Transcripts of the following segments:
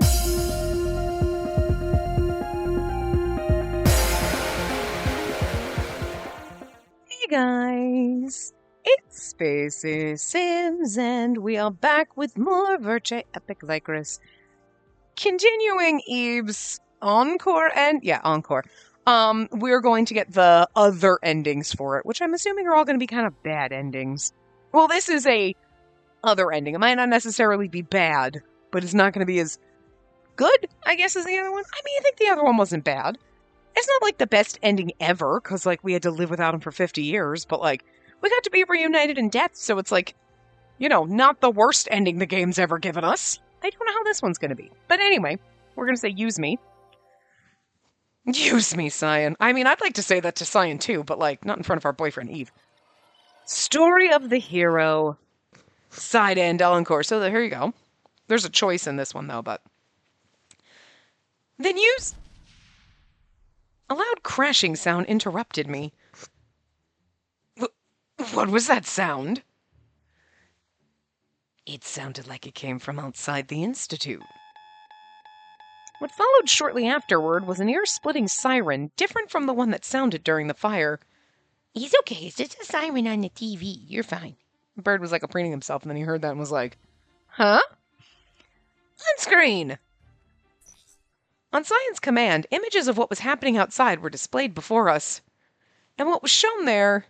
Hey guys, it's Spacey Sims, and we are back with more Virche Epic Lycoris. Continuing Eve's encore encore. We're going to get the other endings for it, which I'm assuming are all going to be kind of bad endings. Well, this is a other ending. It might not necessarily be bad, but it's not going to be as good, I guess, as the other one. I mean, I think the other one wasn't bad. It's not like the best ending ever, because, like, we had to live without him for 50 years, but, like, we got to be reunited in death, so it's, like, you know, not the worst ending the game's ever given us. I don't know how this one's going to be. But anyway, we're going to say use me. Use me, Cyan. I mean, I'd like to say that to Cyan, too, but, like, not in front of our boyfriend, Eve. Story of the hero. Side and encore. So here you go. There's a choice in this one, though, but... Then use... A loud crashing sound interrupted me. What was that sound? It sounded like it came from outside the Institute. What followed shortly afterward was an ear-splitting siren, different from the one that sounded during the fire. He's okay, it's just a siren on the TV. You're fine. Bird was like preening himself, and then he heard that and was like, huh? On screen! On Cyan's command, images of what was happening outside were displayed before us. And what was shown there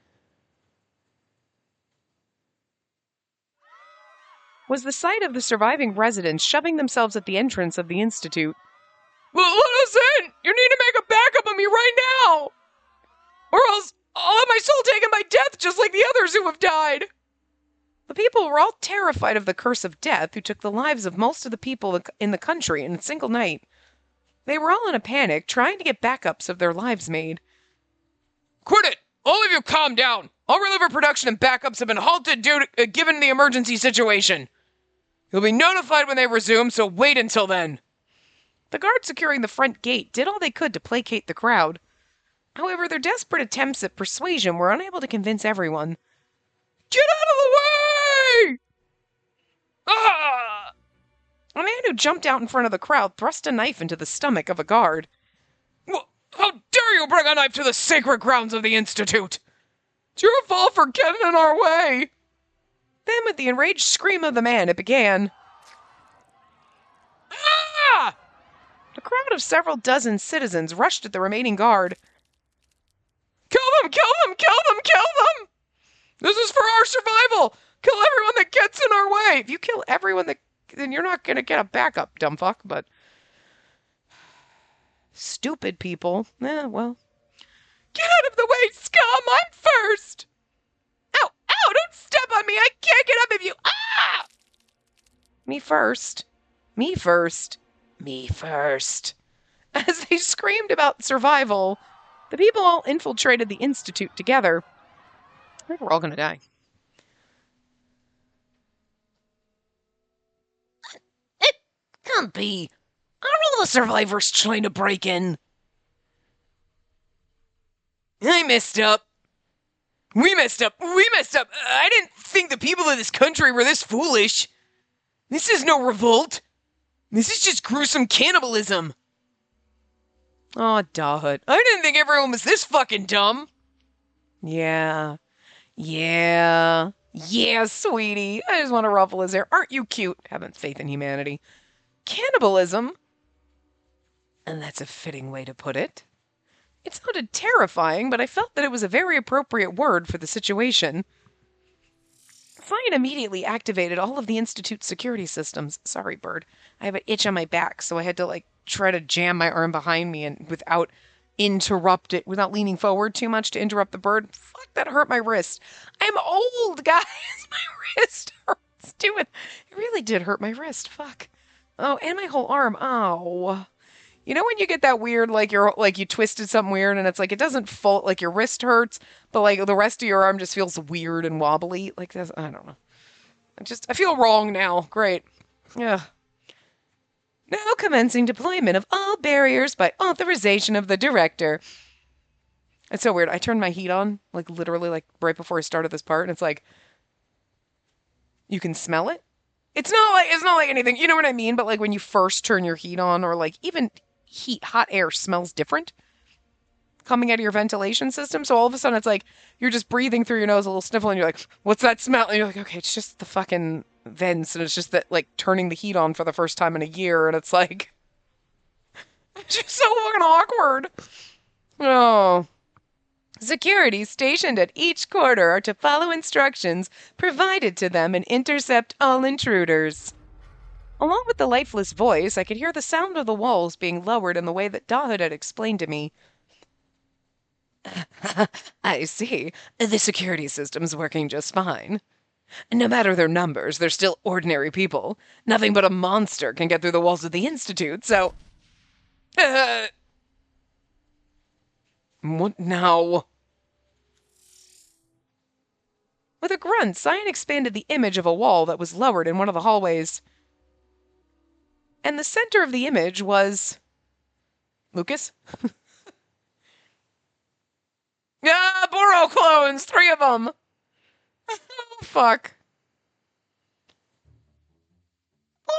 was the sight of the surviving residents shoving themselves at the entrance of the Institute. Well, let us in! You need to make a backup of me right now! Or else I'll have my soul taken by death just like the others who have died! The people were all terrified of the curse of death, who took the lives of most of the people in the country in a single night. They were all in a panic, trying to get backups of their lives made. Quit it! All of you calm down! All reliever production and backups have been halted given the emergency situation. You'll be notified when they resume, so wait until then. The guards securing the front gate did all they could to placate the crowd. However, their desperate attempts at persuasion were unable to convince everyone. Get out of the way! Ah! A man who jumped out in front of the crowd thrust a knife into the stomach of a guard. How dare you bring a knife to the sacred grounds of the Institute! It's your fault for getting in our way! Then, with the enraged scream of the man, it began. Ah! A crowd of several dozen citizens rushed at the remaining guard. Kill them! Kill them! Kill them! Kill them! This is for our survival! Kill everyone that gets in our way! If you kill everyone then you're not going to get a backup, dumb fuck, but... Stupid people. Well. Get out of the way, scum! I'm first! Ow! Ow! Don't step on me! I can't get up if you... Ah! Me first. Me first. Me first. As they screamed about survival, the people all infiltrated the Institute together. I think we're all going to die. It can't be. Are all the survivors trying to break in? I messed up. We messed up. We messed up. I didn't think the people of this country were this foolish. This is no revolt. This is just gruesome cannibalism. Aw, Dahut. I didn't think everyone was this fucking dumb. Yeah. Yeah. Yeah, sweetie. I just want to ruffle his hair. Aren't you cute? Having faith in humanity. Cannibalism? And that's a fitting way to put it. It sounded terrifying, but I felt that it was a very appropriate word for the situation. Cyan immediately activated all of the Institute's security systems. Sorry, Bird. I have an itch on my back, so I had to, try to jam my arm behind me and without leaning forward too much to interrupt the bird. Fuck, that hurt my wrist. I'm old, guys. My wrist hurts. It really did hurt my wrist. Fuck. Oh, and my whole arm. Oh. You know when you get that weird, you twisted something weird and it's it doesn't fall, your wrist hurts, but the rest of your arm just feels weird and wobbly? Like this, I don't know. I feel wrong now. Great. Yeah. Now commencing deployment of all barriers by authorization of the director. It's so weird. I turned my heat on, literally, right before I started this part, and it's you can smell it? It's not like anything. You know what I mean? But like when you first turn your heat on, or like even hot air smells different coming out of your ventilation system. So all of a sudden it's like you're just breathing through your nose, a little sniffle, and you're like, what's that smell? And you're like, okay, it's just the fucking vents, and it's just that like turning the heat on for the first time in a year, and it's like it's just so fucking awkward. Oh. Security stationed at each quarter are to follow instructions provided to them and intercept all intruders. Along with the lifeless voice, I could hear the sound of the walls being lowered in the way that Dahud had explained to me. I see. The security system's working just fine. No matter their numbers, they're still ordinary people. Nothing but a monster can get through the walls of the Institute, so... What now? With a grunt, Cyan expanded the image of a wall that was lowered in one of the hallways. And the center of the image was... Lucas? Ah, Boro clones! 3 of them! Oh, fuck.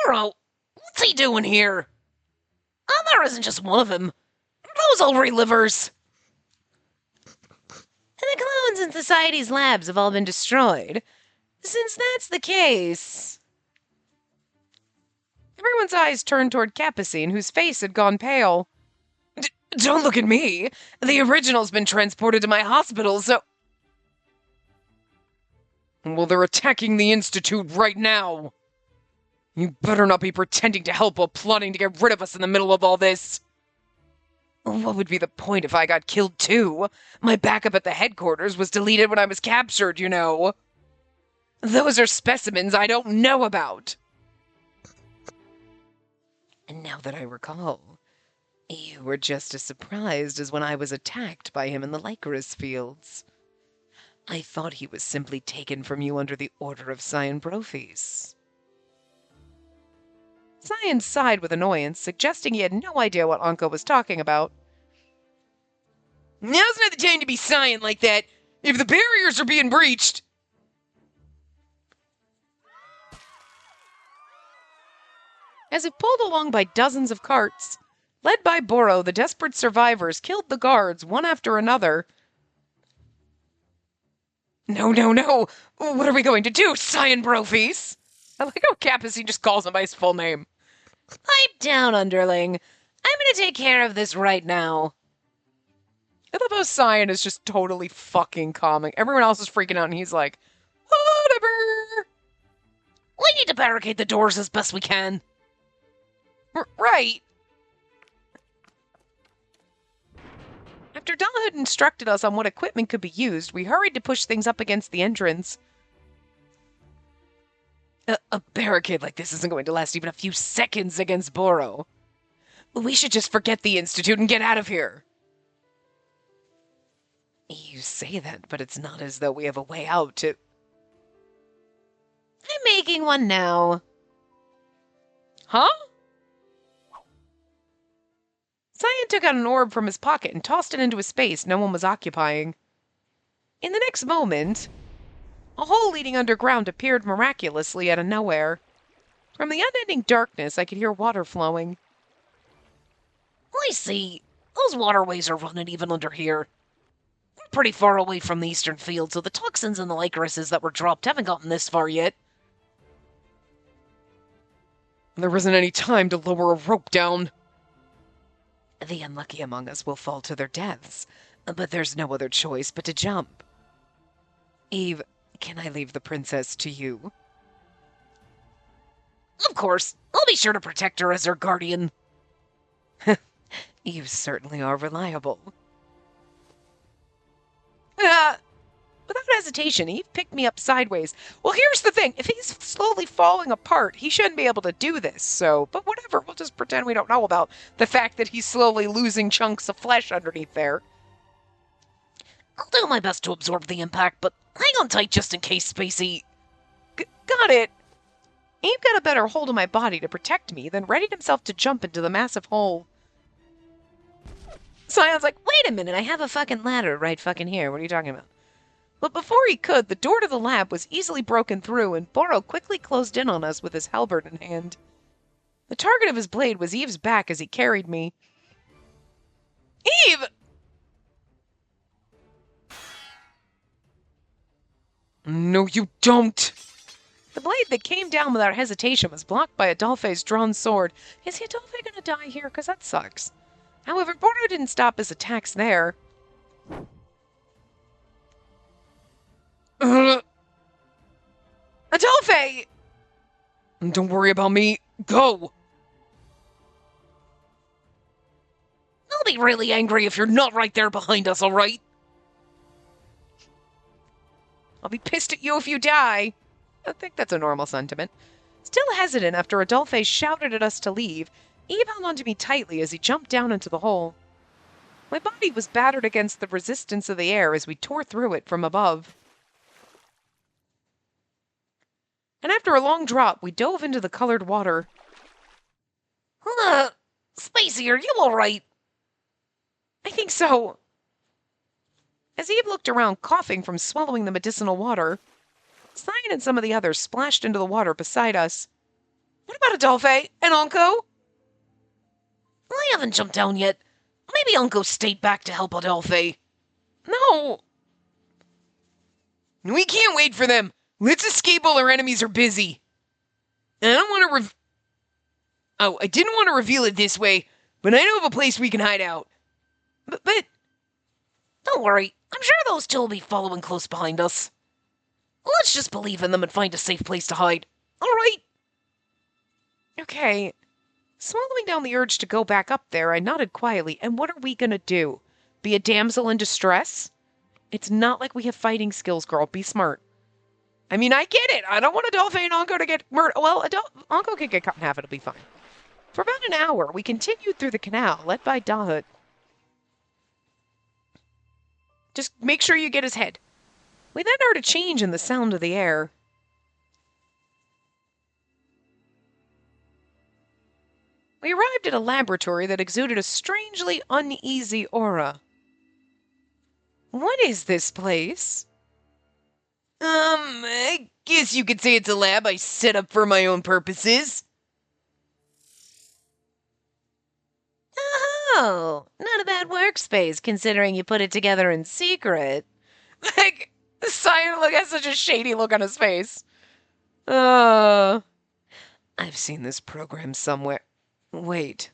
Boro, what's he doing here? Oh, there isn't just one of him. Those all relivers. And the clones in Society's labs have all been destroyed. Since that's the case... Everyone's eyes turned toward Capucine, whose face had gone pale. Don't look at me. The original's been transported to my hospital, so... Well, they're attacking the Institute right now. You better not be pretending to help while plotting to get rid of us in the middle of all this. What would be the point if I got killed too? My backup at the headquarters was deleted when I was captured, you know. Those are specimens I don't know about. And now that I recall, you were just as surprised as when I was attacked by him in the Lycoris fields. I thought he was simply taken from you under the order of Cyan Brophes. Cyan sighed with annoyance, suggesting he had no idea what Anko was talking about. Now's not the time to be Cyan like that. If the barriers are being breached... As if pulled along by dozens of carts, led by Boro, the desperate survivors killed the guards one after another. No, no, no! What are we going to do, Cyan Brophes? I like how Capucine just calls him by his full name. Pipe down, underling. I'm gonna take care of this right now. I love how Cyan is just totally fucking calming. Everyone else is freaking out, and he's like, whatever. We need to barricade the doors as best we can. Right. After Dala had instructed us on what equipment could be used, we hurried to push things up against the entrance. A barricade like this isn't going to last even a few seconds against Boro. We should just forget the Institute and get out of here. You say that, but it's not as though we have a way out to... I'm making one now. Huh? Cyan took out an orb from his pocket and tossed it into a space no one was occupying. In the next moment, a hole leading underground appeared miraculously out of nowhere. From the unending darkness, I could hear water flowing. I see. Those waterways are running even under here. We're pretty far away from the eastern field, so the toxins and the Lycorises that were dropped haven't gotten this far yet. There wasn't any time to lower a rope down. The unlucky among us will fall to their deaths, but there's no other choice but to jump. Eve, can I leave the princess to you? Of course. I'll be sure to protect her as her guardian. You certainly are reliable. Without hesitation, Eve picked me up sideways. Well, here's the thing. If he's slowly falling apart, he shouldn't be able to do this, so... But whatever, we'll just pretend we don't know about the fact that he's slowly losing chunks of flesh underneath there. I'll do my best to absorb the impact, but hang on tight just in case, Spacey. Got it. Eve got a better hold of my body to protect me, then readied himself to jump into the massive hole. Cyan's like, wait a minute, I have a fucking ladder right fucking here. What are you talking about? But before he could, the door to the lab was easily broken through, and Boro quickly closed in on us with his halberd in hand. The target of his blade was Eve's back as he carried me. Eve! No, you don't! The blade that came down without hesitation was blocked by Adolphe's drawn sword. Is Adolphe gonna die here? Because that sucks. However, Boro didn't stop his attacks there. Adolphe! Don't worry about me. Go! I'll be really angry if you're not right there behind us, alright? I'll be pissed at you if you die. I think that's a normal sentiment. Still hesitant after Adolphe shouted at us to leave, Eve hung onto me tightly as he jumped down into the hole. My body was battered against the resistance of the air as we tore through it from above. And after a long drop, we dove into the colored water. Spacey, are you alright? I think so. As Eve looked around, coughing from swallowing the medicinal water, Cyan and some of the others splashed into the water beside us. What about Adolphe and Anko? I haven't jumped down yet. Maybe Anko stayed back to help Adolphe. No. We can't wait for them. Let's escape while our enemies are busy. And I don't want to I didn't want to reveal it this way, but I know of a place we can hide out. But don't worry. I'm sure those two will be following close behind us. Let's just believe in them and find a safe place to hide. All right? Okay. Swallowing down the urge to go back up there, I nodded quietly. And what are we gonna do? Be a damsel in distress? It's not like we have fighting skills, girl. Be smart. I mean, I get it. I don't want Adolphe and Anko to get murdered. Well, Anko can get cut in half. It'll be fine. For about an hour, we continued through the canal, led by Dahut. Just make sure you get his head. We then heard a change in the sound of the air. We arrived at a laboratory that exuded a strangely uneasy aura. What is this place? I guess you could say it's a lab I set up for my own purposes. Oh, not a bad workspace, considering you put it together in secret. Like, Cyan has such a shady look on his face. I've seen this program somewhere. Wait.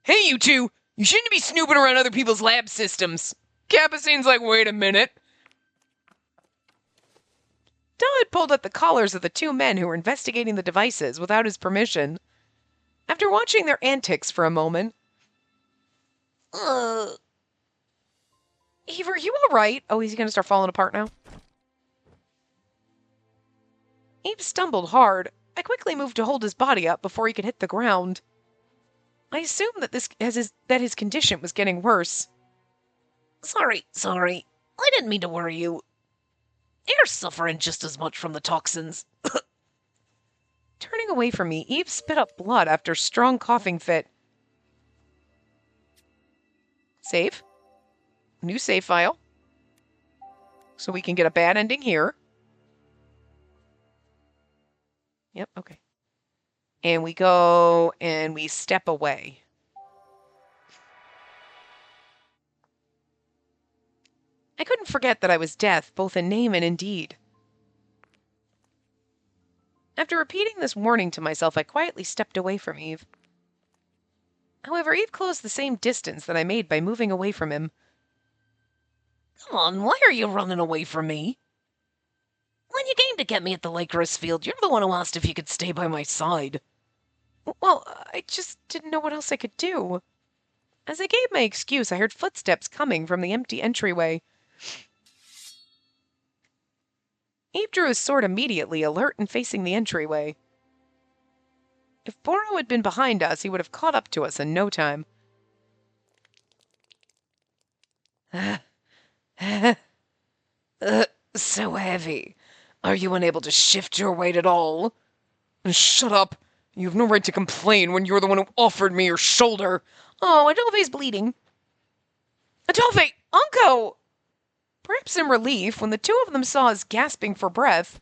Hey, you two! You shouldn't be snooping around other people's lab systems. Capucine's like, wait a minute. Dodd pulled up the collars of the two men who were investigating the devices without his permission. After watching their antics for a moment... Eve, are you alright? Oh, he's gonna start falling apart now? Eve stumbled hard. I quickly moved to hold his body up before he could hit the ground. I assumed that his condition was getting worse. Sorry. I didn't mean to worry you. You're suffering just as much from the toxins. Turning away from me, Eve spit up blood after a strong coughing fit. Save. New save file. So we can get a bad ending here. Yep, okay. And we go and we step away. I couldn't forget that I was Death, both in name and in deed. After repeating this warning to myself, I quietly stepped away from Eve. However, Eve closed the same distance that I made by moving away from him. Come on, why are you running away from me? When you came to get me at the Lycoris field, you're the one who asked if you could stay by my side. Well, I just didn't know what else I could do. As I gave my excuse, I heard footsteps coming from the empty entryway. Eve drew his sword immediately, alert and facing the entryway. If Boro had been behind us, he would have caught up to us in no time. So heavy. Are you unable to shift your weight at all? Shut up. You have no right to complain when you're the one who offered me your shoulder. Oh, Adolphe's bleeding. Adolphe! Anko! Perhaps in relief, when the two of them saw us gasping for breath,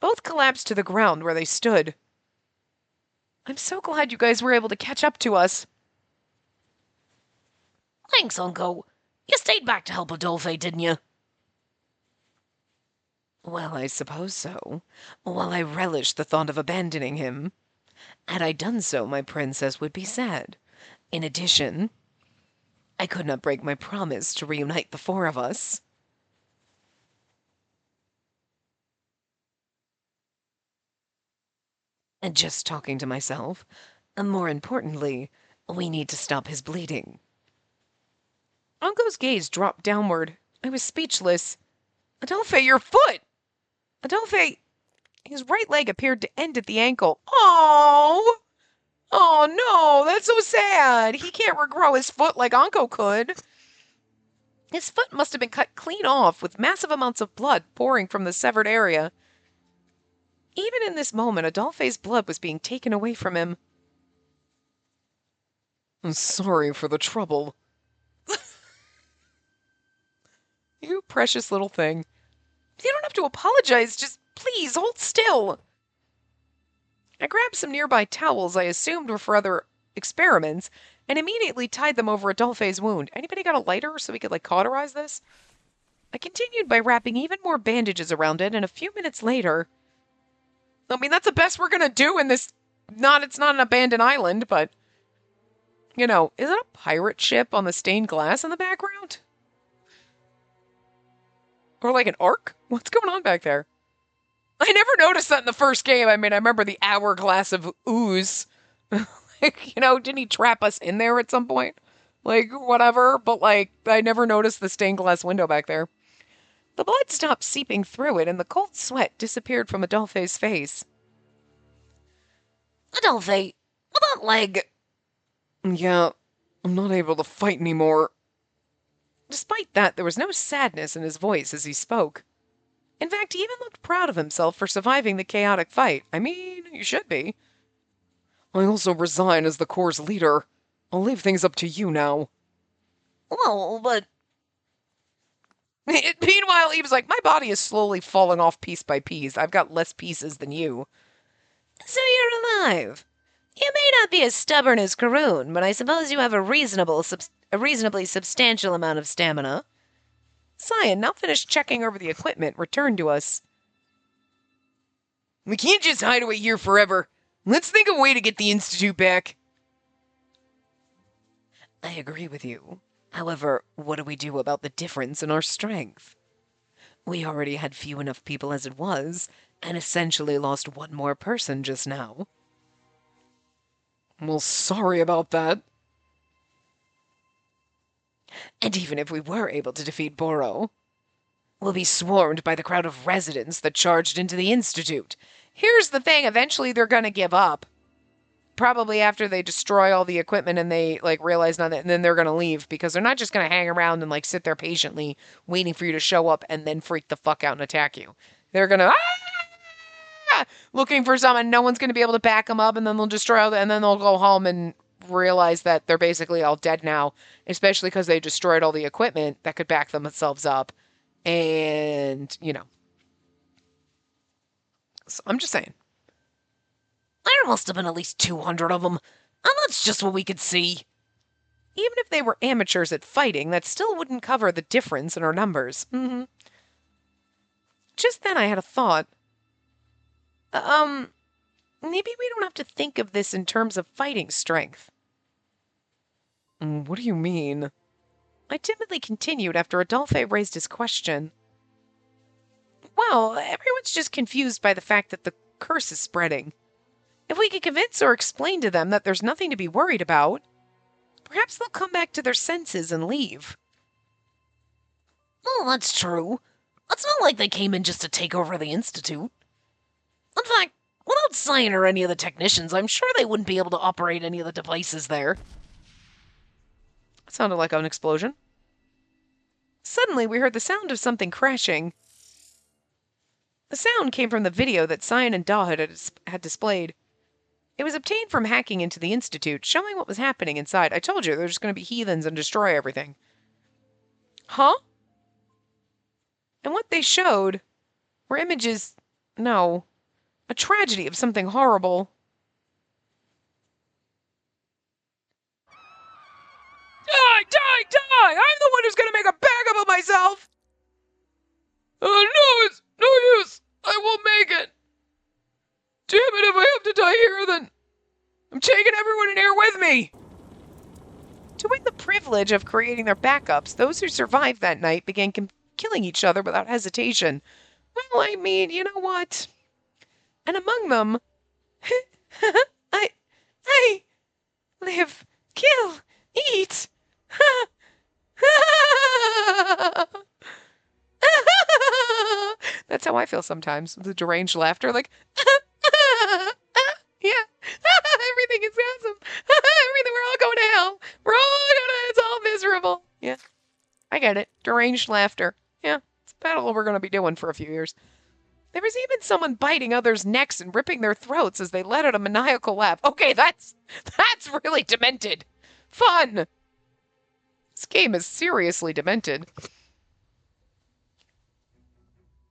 both collapsed to the ground where they stood. I'm so glad you guys were able to catch up to us. Thanks, Uncle. You stayed back to help Adolphe, didn't you? Well, I suppose so. While I relish the thought of abandoning him. Had I done so, my princess would be sad. In addition, I could not break my promise to reunite the four of us. And just talking to myself. More importantly, we need to stop his bleeding. Ungo's gaze dropped downward. I was speechless. Adolphe, your foot! Adolphe, his right leg appeared to end at the ankle. Oh! Oh no, that's so sad. He can't regrow his foot like Anko could. His foot must have been cut clean off, with massive amounts of blood pouring from the severed area. Even in this moment, Adolphe's blood was being taken away from him. I'm sorry for the trouble. You precious little thing. You don't have to apologize, just please hold still. I grabbed some nearby towels I assumed were for other experiments and immediately tied them over Adolphe's wound. Anybody got a lighter so we could, cauterize this? I continued by wrapping even more bandages around it, and a few minutes later... I mean, that's the best we're gonna do in this... It's not an abandoned island, but... is it a pirate ship on the stained glass in the background? Or like an ark? What's going on back there? I never noticed that in the first game. I mean, I remember the hourglass of ooze. Didn't he trap us in there at some point? Whatever. But, I never noticed the stained glass window back there. The blood stopped seeping through it, and the cold sweat disappeared from Adolphe's face. Adolphe, with that leg... Yeah, I'm not able to fight anymore. Despite that, there was no sadness in his voice as he spoke. In fact, he even looked proud of himself for surviving the chaotic fight. I mean, you should be. I also resign as the Corps' leader. I'll leave things up to you now. Well, but... Meanwhile, he was like, my body is slowly falling off piece by piece. I've got less pieces than you. So you're alive. You may not be as stubborn as Karun, but I suppose you have a reasonably substantial amount of stamina. Cyan, now finished checking over the equipment, returned to us. We can't just hide away here forever. Let's think of a way to get the Institute back. I agree with you. However, what do we do about the difference in our strength? We already had few enough people as it was, and essentially lost one more person just now. Well, sorry about that. And even if we were able to defeat Boro, we'll be swarmed by the crowd of residents that charged into the Institute. Here's the thing, eventually they're gonna give up. Probably after they destroy all the equipment and they, realize none of it, and then they're gonna leave, because they're not just gonna hang around and, sit there patiently, waiting for you to show up and then freak the fuck out and attack you. They're gonna, looking for someone, no one's gonna be able to back them up, and then they'll destroy all and then they'll go home and realize that they're basically all dead now, especially because they destroyed all the equipment that could back themselves up. And, So I'm just saying. There must have been at least 200 of them, and that's just what we could see. Even if they were amateurs at fighting, that still wouldn't cover the difference in our numbers. Just then I had a thought. Maybe we don't have to think of this in terms of fighting strength. What do you mean? I timidly continued after Adolphe raised his question. Well, everyone's just confused by the fact that the curse is spreading. If we could convince or explain to them that there's nothing to be worried about, perhaps they'll come back to their senses and leave. Oh, that's true. It's not like they came in just to take over the Institute. In fact, without Cyan or any of the technicians, I'm sure they wouldn't be able to operate any of the devices there. It sounded like an explosion. Suddenly, we heard the sound of something crashing. The sound came from the video that Cyan and Daw had displayed. It was obtained from hacking into the Institute, showing what was happening inside. I told you, they're just going to be heathens and destroy everything. Huh? And what they showed were images... No. A tragedy of something horrible. Die! Die! Die! I'm the one who's going to make a backup of myself! No, it's no use! I won't make it! Damn it, if I have to die here, then... I'm taking everyone in here with me! To win the privilege of creating their backups, those who survived that night began killing each other without hesitation. Well, I mean, you know what? And among them... I live, kill, eat... That's how I feel sometimes, with the deranged laughter, like... Yeah, everything is awesome. Everything, we're all going to hell. We're all it's all miserable. Yeah, I get it. Deranged laughter. Yeah, it's a battle we're going to be doing for a few years. There was even someone biting others' necks and ripping their throats as they let out a maniacal laugh. Okay, that's really demented. Fun. This game is seriously demented.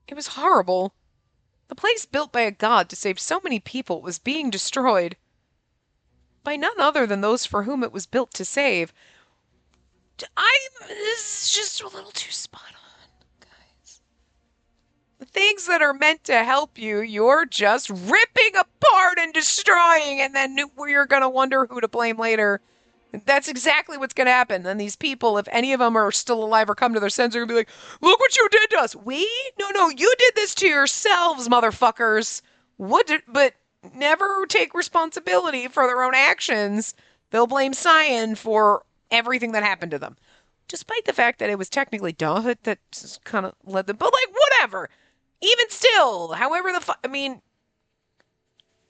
It was horrible. The place built by a god to save so many people was being destroyed by none other than those for whom it was built to save. This is just a little too spot on, guys. The things that are meant to help you, you're just ripping apart and destroying, and then you're going to wonder who to blame later. That's exactly what's going to happen. And these people, if any of them are still alive or come to their senses, are going to be like, look what you did to us. We? No, you did this to yourselves, motherfuckers. But never take responsibility for their own actions. They'll blame Cyan for everything that happened to them. Despite the fact that it was technically Dahut that kind of led them. But, like, whatever. Even still, however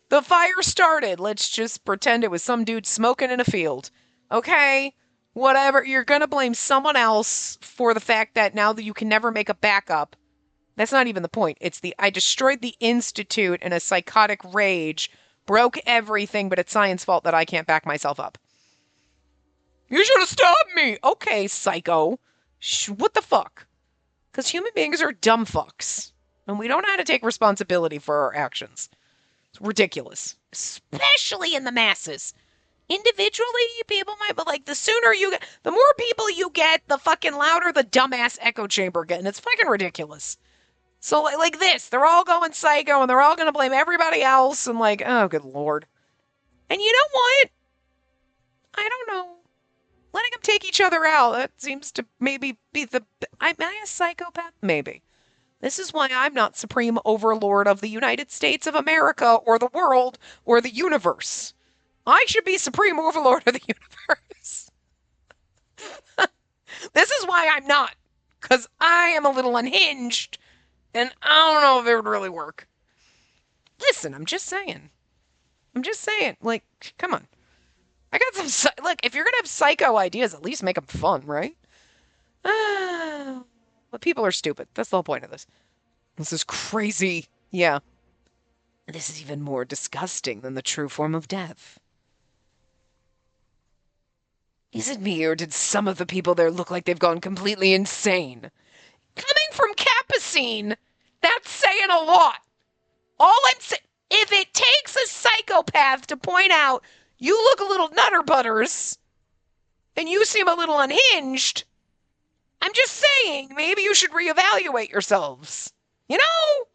the fire started. Let's just pretend it was some dude smoking in a field. Okay, whatever. You're going to blame someone else for the fact that now that you can never make a backup. That's not even the point. It's I destroyed the Institute in a psychotic rage, broke everything, but it's Cyan's fault that I can't back myself up. You should have stopped me! Okay, psycho. What the fuck? Because human beings are dumb fucks. And we don't know how to take responsibility for our actions. It's ridiculous. Especially in the masses. Individually, people might, but like the sooner you get, the more people you get, the fucking louder the dumbass echo chamber get, and it's fucking ridiculous. So like this, they're all going psycho, and they're all going to blame everybody else, and like, oh, good lord. And you know what? I don't know. Letting them take each other out, that seems to maybe be am I a psychopath? Maybe. This is why I'm not supreme overlord of the United States of America, or the world, or the universe. I should be supreme overlord of the universe. This is why I'm not. Because I am a little unhinged. And I don't know if it would really work. Listen, I'm just saying. Like, come on. I got some... Look, if you're going to have psycho ideas, at least make them fun, right? But people are stupid. That's the whole point of this. This is crazy. Yeah. This is even more disgusting than the true form of death. Is it me, or did some of the people there look like they've gone completely insane? Coming from Capucine, that's saying a lot. All I'm saying, if it takes a psychopath to point out you look a little nutter butters, and you seem a little unhinged, I'm just saying, maybe you should reevaluate yourselves. You know?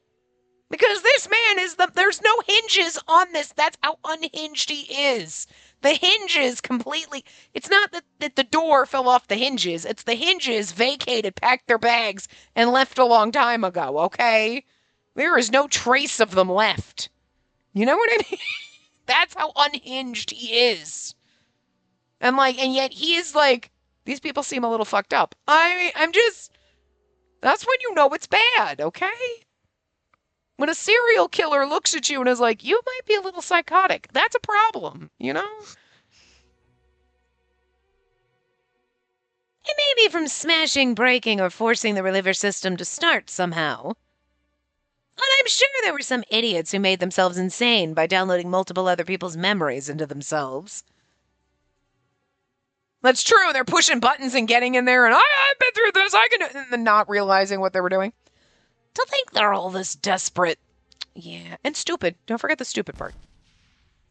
Because this man there's no hinges on this. That's how unhinged he is. The hinges completely, it's not that the door fell off the hinges. It's the hinges vacated, packed their bags, and left a long time ago, okay? There is no trace of them left. You know what I mean? That's how unhinged he is. And yet he is like, these people seem a little fucked up. That's when you know it's bad, okay? When a serial killer looks at you and is like, you might be a little psychotic, that's a problem, you know? It may be from smashing, breaking, or forcing the liver system to start somehow. And I'm sure there were some idiots who made themselves insane by downloading multiple other people's memories into themselves. That's true. They're pushing buttons and getting in there, and I've been through this. I can do it. And then not realizing what they were doing. To think they're all this desperate. Yeah, and stupid. Don't forget the stupid part.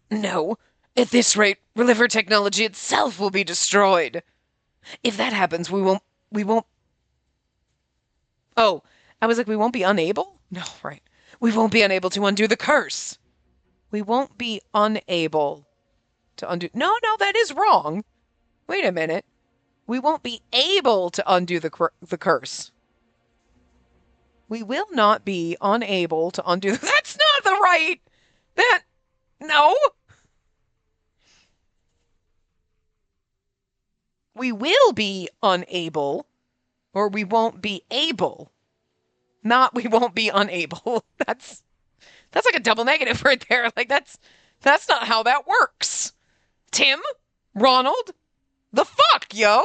No. At this rate, liver technology itself will be destroyed. If that happens, we won't. Oh, I was like, we won't be unable? No, right. We won't be unable to undo the curse. We won't be unable to undo. No, that is wrong. Wait a minute. We won't be able to undo the curse. We will not be unable to undo. That's not the right. No. We will be unable, or we won't be able. Not we won't be unable. That's like a double negative right there. Like that's not how that works. Tim, Ronald, the fuck, yo.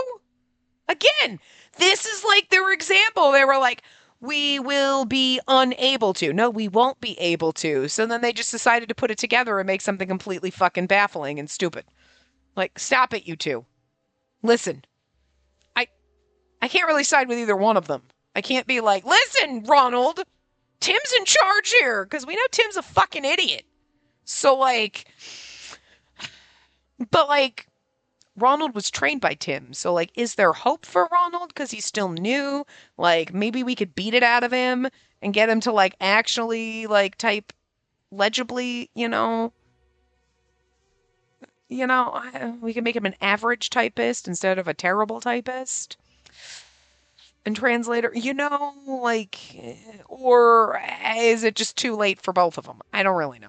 Again, this is like their example. They were like, we will be unable to. No, we won't be able to. So then they just decided to put it together and make something completely fucking baffling and stupid. Like, stop it, you two. Listen, I can't really side with either one of them. I can't be like, listen, Ronald, Tim's in charge here, because we know Tim's a fucking idiot. So, like, but, like, Ronald was trained by Tim. So, like, is there hope for Ronald because he's still new? Like, maybe we could beat it out of him and get him to, like, actually, like, type legibly, you know? We can make him an average typist instead of a terrible typist. And translator, like, or is it just too late for both of them? I don't really know.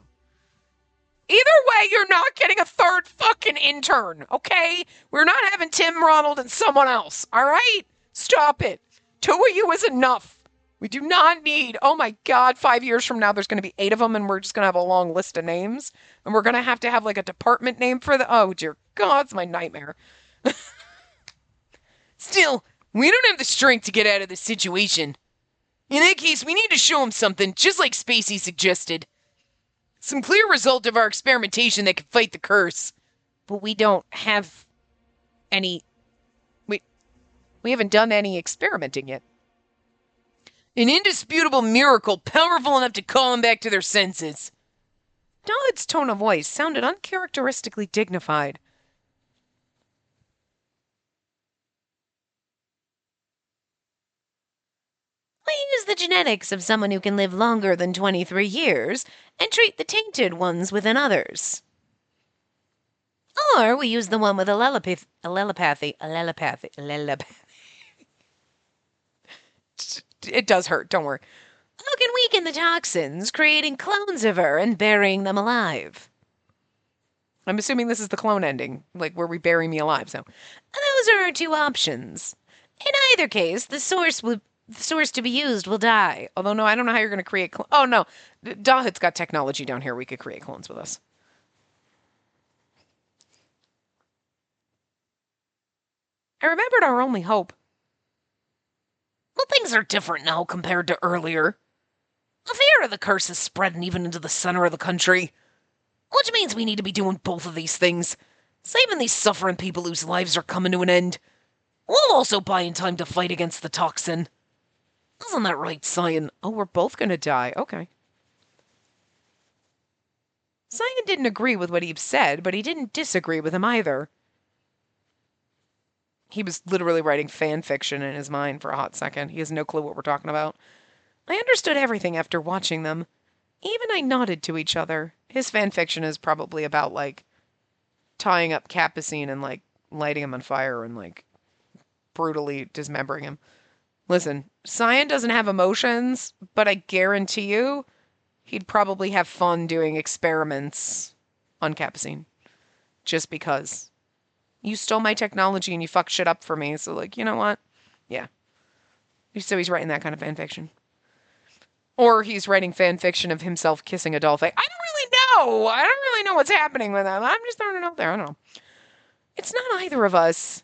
Either way, you're not getting a third fucking intern, okay? We're not having Tim, Ronald, and someone else, all right? Stop it. 2 of you is enough. We do not need, oh my God, 5 years from now, there's going to be 8 of them, and we're just going to have a long list of names. And we're going to have like a department name for oh dear God, it's my nightmare. Still, we don't have the strength to get out of this situation. In that case, we need to show him something, just like Spacey suggested. Some clear result of our experimentation that can fight the curse. But we don't have any... We haven't done any experimenting yet. An indisputable miracle powerful enough to call them back to their senses. Dahl's tone of voice sounded uncharacteristically dignified. We use the genetics of someone who can live longer than 23 years and treat the tainted ones within others. Or we use the one with allelopathy. It does hurt, don't worry. Who can weaken the toxins, creating clones of her and burying them alive. I'm assuming this is the clone ending, like where we bury me alive, so. Those are our 2 options. In either case, the source to be used will die. Although, no, I don't know how you're going to create oh, no. Dahit's got technology down here. We could create clones with us. I remembered our only hope. Well, things are different now compared to earlier. The fear of the curse is spreading even into the center of the country. Which means we need to be doing both of these things. Saving these suffering people whose lives are coming to an end. We'll also buy in time to fight against the toxin. Isn't that right, Cyan? Oh, we're both going to die. Okay. Cyan didn't agree with what he said, but he didn't disagree with him either. He was literally writing fan fiction in his mind for a hot second. He has no clue what we're talking about. I understood everything after watching them. Even I nodded to each other. His fan fiction is probably about, like, tying up Capucine and, like, lighting him on fire and, like, brutally dismembering him. Listen, Cyan doesn't have emotions, but I guarantee you he'd probably have fun doing experiments on Capucine. Just because. You stole my technology and you fucked shit up for me, so, like, you know what? Yeah. So he's writing that kind of fanfiction. Or he's writing fanfiction of himself kissing a doll face. I don't really know what's happening with that. I'm just throwing it out there. I don't know. It's not either of us.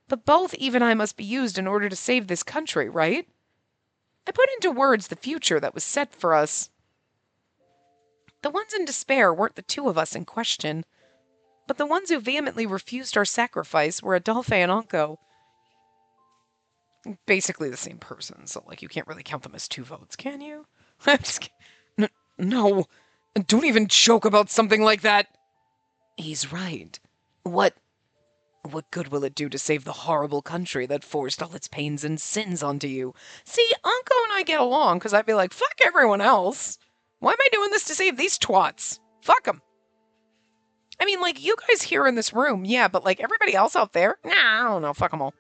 But both Eve and I must be used in order to save this country, right? I put into words the future that was set for us. The ones in despair weren't the two of us in question, but the ones who vehemently refused our sacrifice were Adolphe and Anko. Basically the same person, so you can't really count them as two votes, can you? I'm just no, don't even joke about something like that. He's right. What good will it do to save the horrible country that forced all its pains and sins onto you? See, Anko and I get along because I'd be like, fuck everyone else. Why am I doing this to save these twats? Fuck them. I mean, you guys here in this room, yeah, but everybody else out there? Nah, I don't know, fuck them all.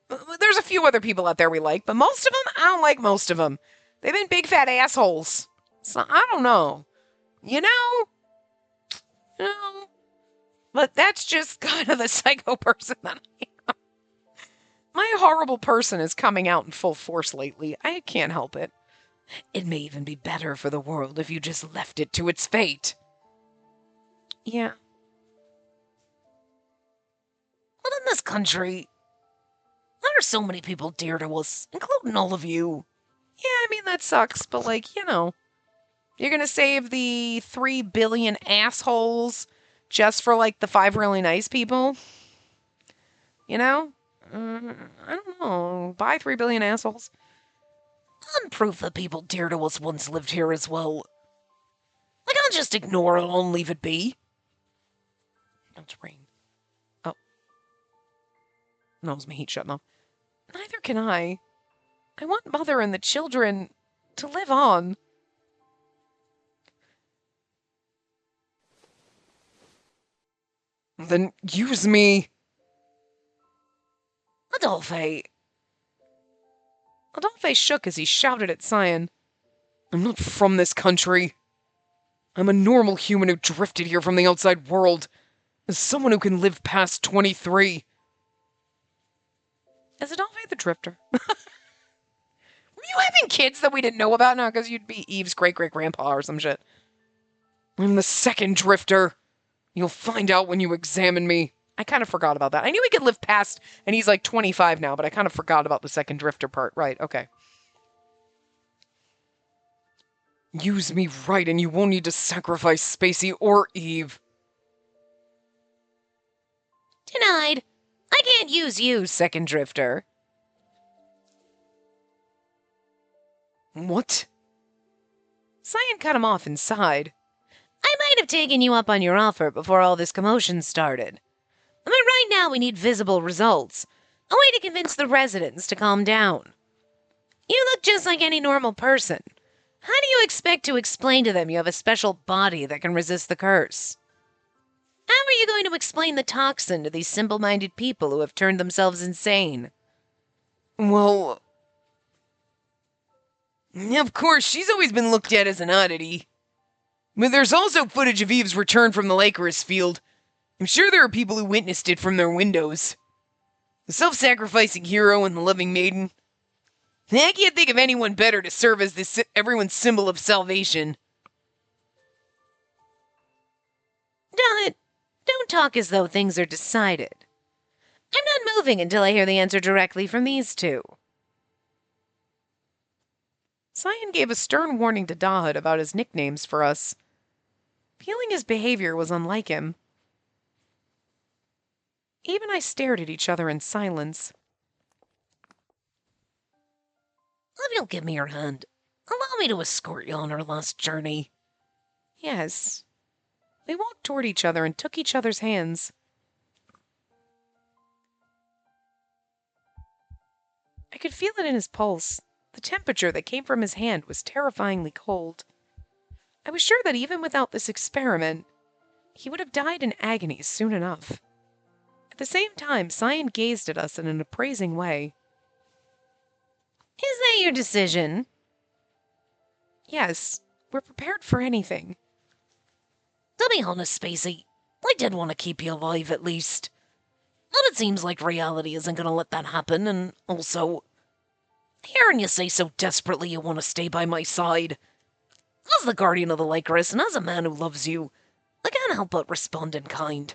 There's a few other people out there we like, but most of them, I don't like most of them. They've been big fat assholes. So, I don't know. You know? But that's just kind of the psycho person that I am. My horrible person is coming out in full force lately. I can't help it. It may even be better for the world if you just left it to its fate. Yeah. But in this country, there are so many people dear to us, including all of you. Yeah, I mean, that sucks, but you're gonna save the 3 billion assholes just for the 5 really nice people? You know? I don't know. Buy 3 billion assholes. I'm proof that people dear to us once lived here as well. I can't just ignore it all and leave it be. Don't rain. Oh. No, it's my heat shutting off. Neither can I. I want Mother and the children to live on. Then use me. Adolphe shook as he shouted at Cyan. I'm not from this country. I'm a normal human who drifted here from the outside world. As someone who can live past 23. Is Adolphe the drifter? Were you having kids that we didn't know about now? Because you'd be Eve's great-great-grandpa or some shit. I'm the second drifter. You'll find out when you examine me. I kind of forgot about that. I knew he could live past, and he's 25 now, but I kind of forgot about the second drifter part. Right, okay. Use me right, and you won't need to sacrifice Spacey or Eve. Denied. I can't use you, second drifter. What? Cyan cut him off and sighed. I might have taken you up on your offer before all this commotion started. But right now we need visible results. A way to convince the residents to calm down. You look just like any normal person. How do you expect to explain to them you have a special body that can resist the curse? How are you going to explain the toxin to these simple-minded people who have turned themselves insane? Well, of course, she's always been looked at as an oddity. But there's also footage of Eve's return from the Lycoris field. I'm sure there are people who witnessed it from their windows. The self-sacrificing hero and the loving maiden. I can't think of anyone better to serve as this everyone's symbol of salvation. Don't talk as though things are decided. I'm not moving until I hear the answer directly from these two. Cyan gave a stern warning to Dahud about his nicknames for us. Feeling his behavior was unlike him. Eve and I stared at each other in silence. If you'll give me your hand, allow me to escort you on our last journey. Yes. They walked toward each other and took each other's hands. I could feel it in his pulse. The temperature that came from his hand was terrifyingly cold. I was sure that even without this experiment, he would have died in agony soon enough. At the same time, Cyan gazed at us in an appraising way. Is that your decision? Yes, we're prepared for anything. To be honest, Spacey, I did want to keep you alive at least. But it seems like reality isn't going to let that happen, and also, hearing you say so desperately you want to stay by my side. As the guardian of the Lycoris and as a man who loves you, I can't help but respond in kind.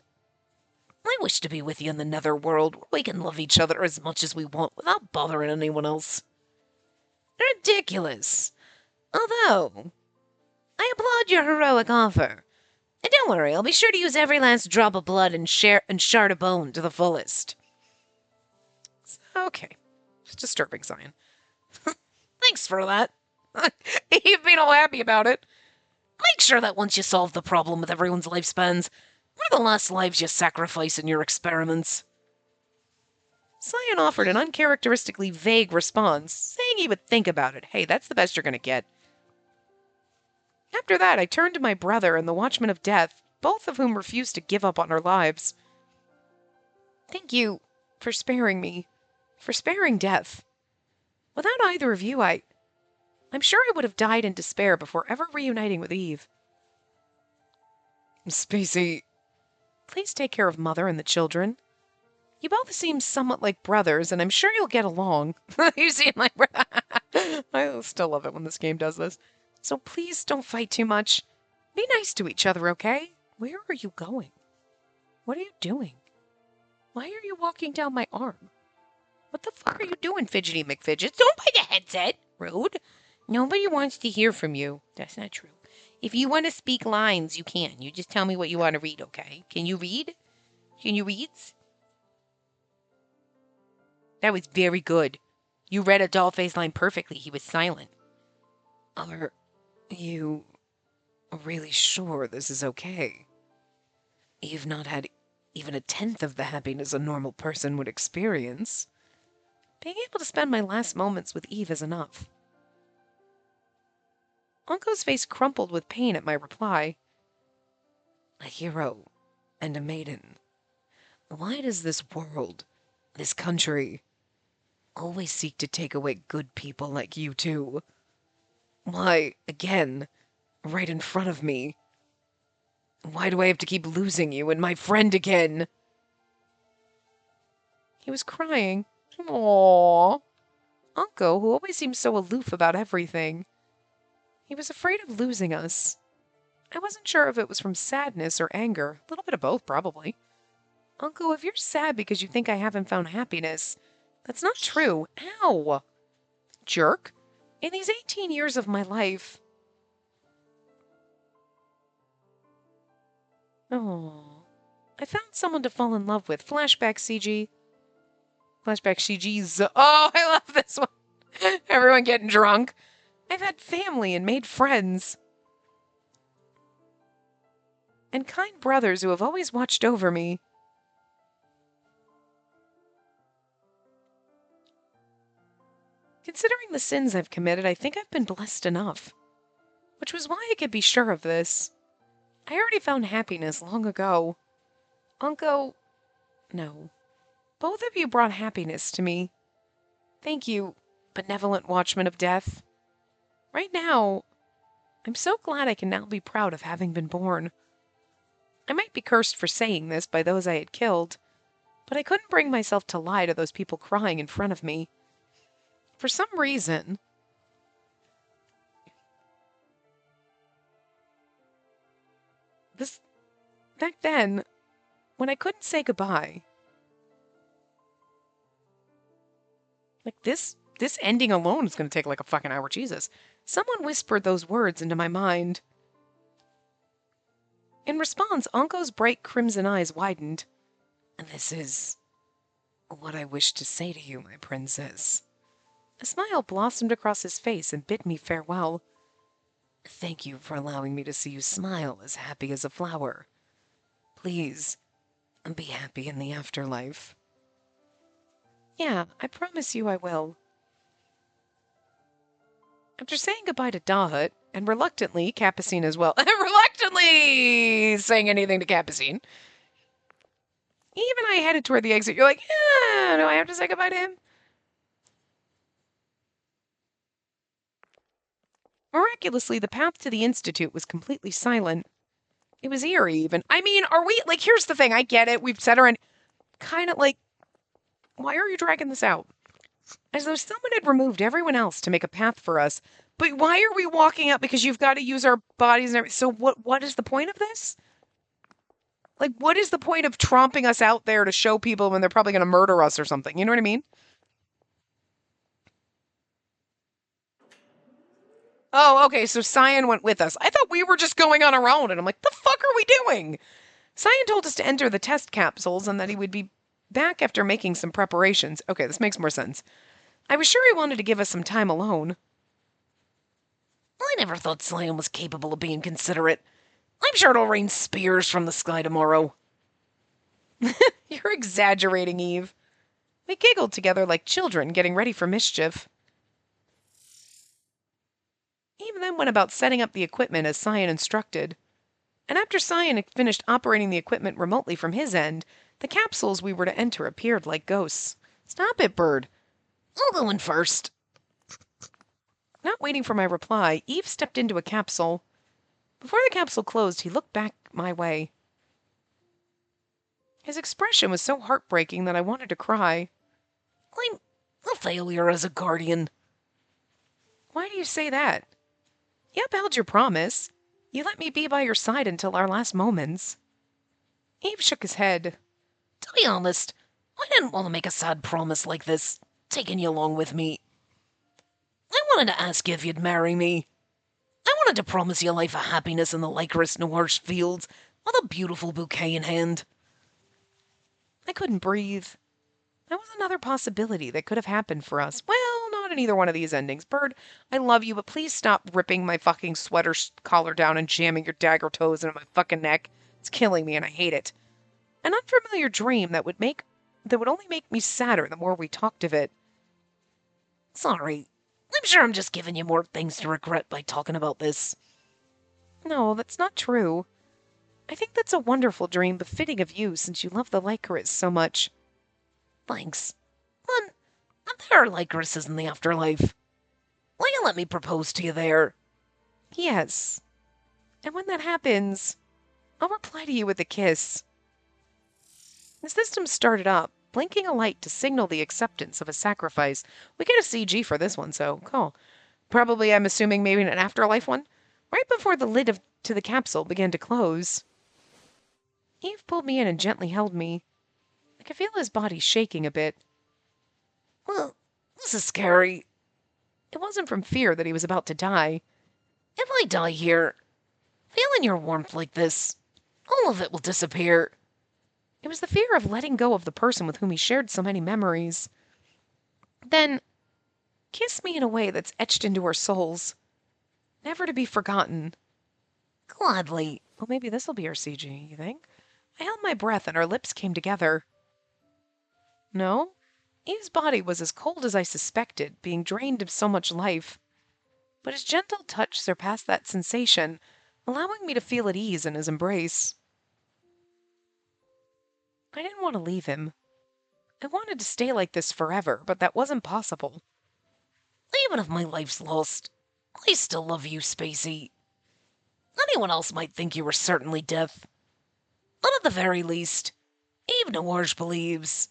I wish to be with you in the netherworld where we can love each other as much as we want without bothering anyone else. Ridiculous. Although, I applaud your heroic offer. And don't worry, I'll be sure to use every last drop of blood and shard of bone to the fullest. Okay. It's disturbing, Zion. Thanks for that. You've been all happy about it. Make sure that once you solve the problem with everyone's lifespans, we're the last lives you sacrifice in your experiments. Zion offered an uncharacteristically vague response, saying he would think about it. Hey, that's the best you're going to get. After that, I turned to my brother and the Watchman of Death, both of whom refused to give up on our lives. Thank you for sparing me, for sparing death. Without either of you, I'm sure I would have died in despair before ever reuniting with Eve. Spacey, please take care of Mother and the children. You both seem somewhat like brothers, and I'm sure you'll get along. You seem like brothers. I still love it when this game does this. So please don't fight too much. Be nice to each other, okay? Where are you going? What are you doing? Why are you walking down my arm? What the fuck are you doing, Fidgety McFidgets? Don't buy the headset! Rude. Nobody wants to hear from you. That's not true. If you want to speak lines, you can. You just tell me what you want to read, okay? Can you read? Can you read? That was very good. You read a Dollface line perfectly. He was silent. Are you really sure this is okay? You've not had even a tenth of the happiness a normal person would experience. Being able to spend my last moments with Eve is enough. Unco's face crumpled with pain at my reply. A hero and a maiden. Why does this world, this country, always seek to take away good people like you two? Why, again, right in front of me? Why do I have to keep losing you and my friend again? He was crying. Aww. Unco, who always seemed so aloof about everything. He was afraid of losing us. I wasn't sure if it was from sadness or anger. A little bit of both, probably. Uncle, if you're sad because you think I haven't found happiness, that's not true. Ow! Jerk. In these 18 years of my life... Oh, I found someone to fall in love with. Flashback CG. Flashback CG's. Oh, I love this one. Everyone getting drunk. I've had family and made friends. And kind brothers who have always watched over me. Considering the sins I've committed, I think I've been blessed enough. Which was why I could be sure of this. I already found happiness long ago. Unco... No. Both of you brought happiness to me. Thank you, benevolent watchman of death. Right now, I'm so glad I can now be proud of having been born. I might be cursed for saying this by those I had killed, but I couldn't bring myself to lie to those people crying in front of me. For some reason... Back then, when I couldn't say goodbye... Like, this ending alone is going to take like a fucking hour, Jesus. Someone whispered those words into my mind. In response, Anko's bright crimson eyes widened. This is what I wish to say to you, my princess. A smile blossomed across his face and bid me farewell. Thank you for allowing me to see you smile as happy as a flower. Please, be happy in the afterlife. Yeah, I promise you I will. After saying goodbye to Dahut, and reluctantly, Capucine as well, reluctantly saying anything to Capucine, Eve and I headed toward the exit. You're like, do I have to say goodbye to him? Miraculously, the path to the Institute was completely silent. It was eerie, even. I mean, are we, like, here's the thing, I get it, we've said her in, kind of like, why are you dragging this out? As though someone had removed everyone else to make a path for us. But why are we walking out? Because you've got to use our bodies and everything. So what is the point of this? Like, what is the point of tromping us out there to show people when they're probably going to murder us or something? You know what I mean? Oh, okay, so Cyan went with us. I thought we were just going on our own, and I'm like, the fuck are we doing? Cyan told us to enter the test capsules and that he would be back after making some preparations. Okay, this makes more sense. I was sure he wanted to give us some time alone. I never thought Cyan was capable of being considerate. I'm sure it'll rain spears from the sky tomorrow. You're exaggerating, Eve. We giggled together like children getting ready for mischief. Eve then went about setting up the equipment as Cyan instructed. And after Cyan had finished operating the equipment remotely from his end, the capsules we were to enter appeared like ghosts. Stop it, Bird. I'll go in first. Not waiting for my reply, Eve stepped into a capsule. Before the capsule closed, he looked back my way. His expression was so heartbreaking that I wanted to cry. I'm a failure as a guardian. Why do you say that? You upheld your promise. You let me be by your side until our last moments. Eve shook his head. To be honest, I didn't want to make a sad promise like this, taking you along with me. I wanted to ask you if you'd marry me. I wanted to promise you a life of happiness in the Lycoris Noir's fields with a beautiful bouquet in hand. I couldn't breathe. That was another possibility that could have happened for us. Well, not in either one of these endings. Bird, I love you, but please stop ripping my fucking sweater collar down and jamming your dagger toes into my fucking neck. It's killing me and I hate it. An unfamiliar dream that would only make me sadder the more we talked of it. Sorry. I'm sure I'm just giving you more things to regret by talking about this. No, that's not true. I think that's a wonderful dream befitting of you since you love the Lycoris so much. Thanks. But there are Lycorises in the afterlife. Will you let me propose to you there? Yes. And when that happens, I'll reply to you with a kiss. The system started up, blinking a light to signal the acceptance of a sacrifice. We get a CG for this one, so cool. Probably, I'm assuming, maybe an afterlife one? Right before the lid to the capsule began to close. Eve pulled me in and gently held me. I could feel his body shaking a bit. Well, this is scary. It wasn't from fear that he was about to die. If I die here, feeling your warmth like this, all of it will disappear. It was the fear of letting go of the person with whom he shared so many memories. Then, kiss me in a way that's etched into our souls, never to be forgotten. Gladly. Well, maybe this'll be our CG, you think? I held my breath and our lips came together. No? Eve's body was as cold as I suspected, being drained of so much life. But his gentle touch surpassed that sensation, allowing me to feel at ease in his embrace. I didn't want to leave him. I wanted to stay like this forever, but that wasn't possible. Even if my life's lost, I still love you, Spacey. Anyone else might think you were certainly death. But at the very least, Eve Noirge believes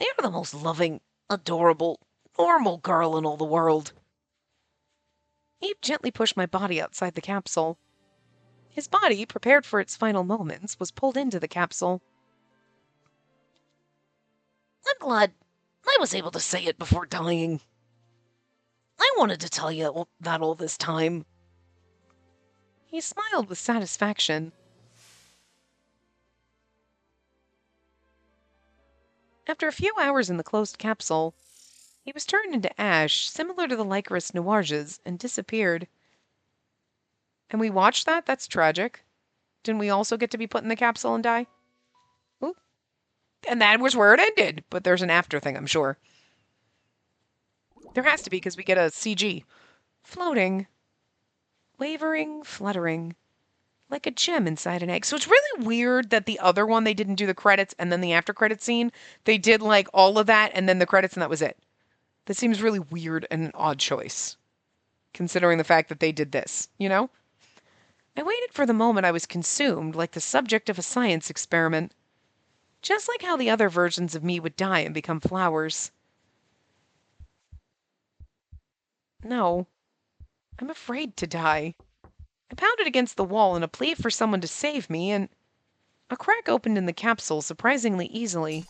you're the most loving, adorable, normal girl in all the world. Eve gently pushed my body outside the capsule. His body, prepared for its final moments, was pulled into the capsule. I'm glad I was able to say it before dying. I wanted to tell you that all this time. He smiled with satisfaction. After a few hours in the closed capsule, he was turned into ash, similar to the Lycoris Noirges, and disappeared. And we watched that? That's tragic. Didn't we also get to be put in the capsule and die? Ooh. And that was where it ended. But there's an after thing, I'm sure. There has to be, because we get a CG. Floating. Wavering, fluttering. Like a gem inside an egg. So it's really weird that the other one, they didn't do the credits and then the after credit scene. They did like all of that and then the credits and that was it. That seems really weird and an odd choice. Considering the fact that they did this, you know? I waited for the moment I was consumed like the subject of a science experiment. Just like how the other versions of me would die and become flowers. No. I'm afraid to die. I pounded against the wall in a plea for someone to save me, and a crack opened in the capsule surprisingly easily.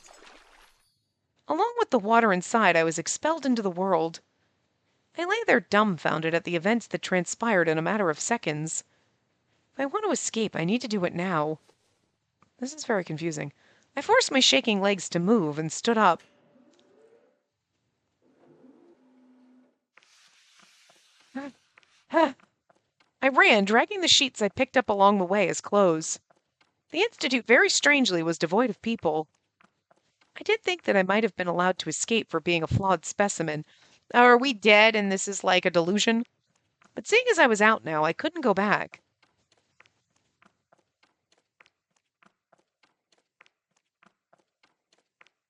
Along with the water inside, I was expelled into the world. I lay there dumbfounded at the events that transpired in a matter of seconds. If I want to escape, I need to do it now. This is very confusing. I forced my shaking legs to move and stood up. I ran, dragging the sheets I picked up along the way as clothes. The Institute, very strangely, was devoid of people. I did think that I might have been allowed to escape for being a flawed specimen. Are we dead and this is like a delusion? But seeing as I was out now, I couldn't go back.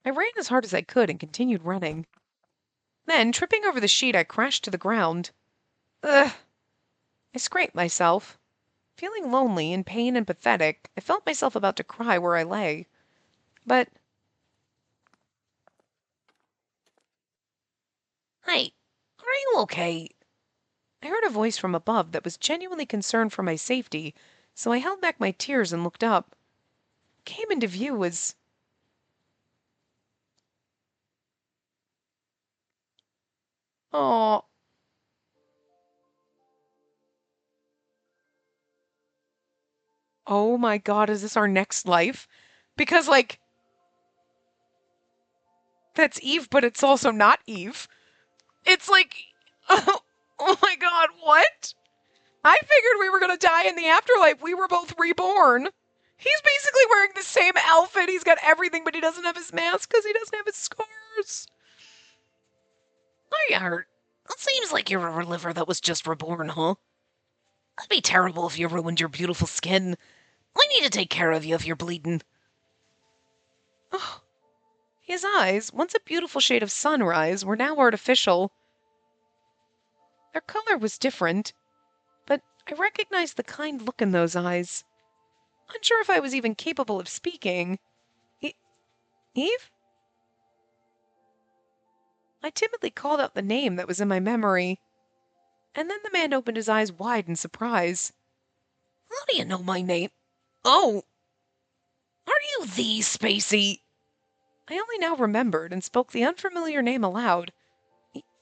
I ran as hard as I could and continued running. Then, tripping over the sheet, I crashed to the ground. Ugh! I scraped myself. Feeling lonely, in pain, and pathetic, I felt myself about to cry where I lay. But... Hey, are you okay? I heard a voice from above that was genuinely concerned for my safety, so I held back my tears and looked up. What came into view was... Oh. Oh my god, is this our next life? Because, like, that's Eve, but it's also not Eve. It's like, oh my god, what? I figured we were gonna die in the afterlife. We were both reborn. He's basically wearing the same outfit. He's got everything, but he doesn't have his mask because he doesn't have his scars. Are you hurt? It seems like you're a liver that was just reborn, huh? That'd be terrible if you ruined your beautiful skin. I need to take care of you if you're bleeding. Oh, his eyes, once a beautiful shade of sunrise, were now artificial. Their color was different, but I recognized the kind look in those eyes. Unsure if I was even capable of speaking. Eve? I timidly called out the name that was in my memory, and then the man opened his eyes wide in surprise. How do you know my name? Oh! Are you the Spacey? I only now remembered and spoke the unfamiliar name aloud.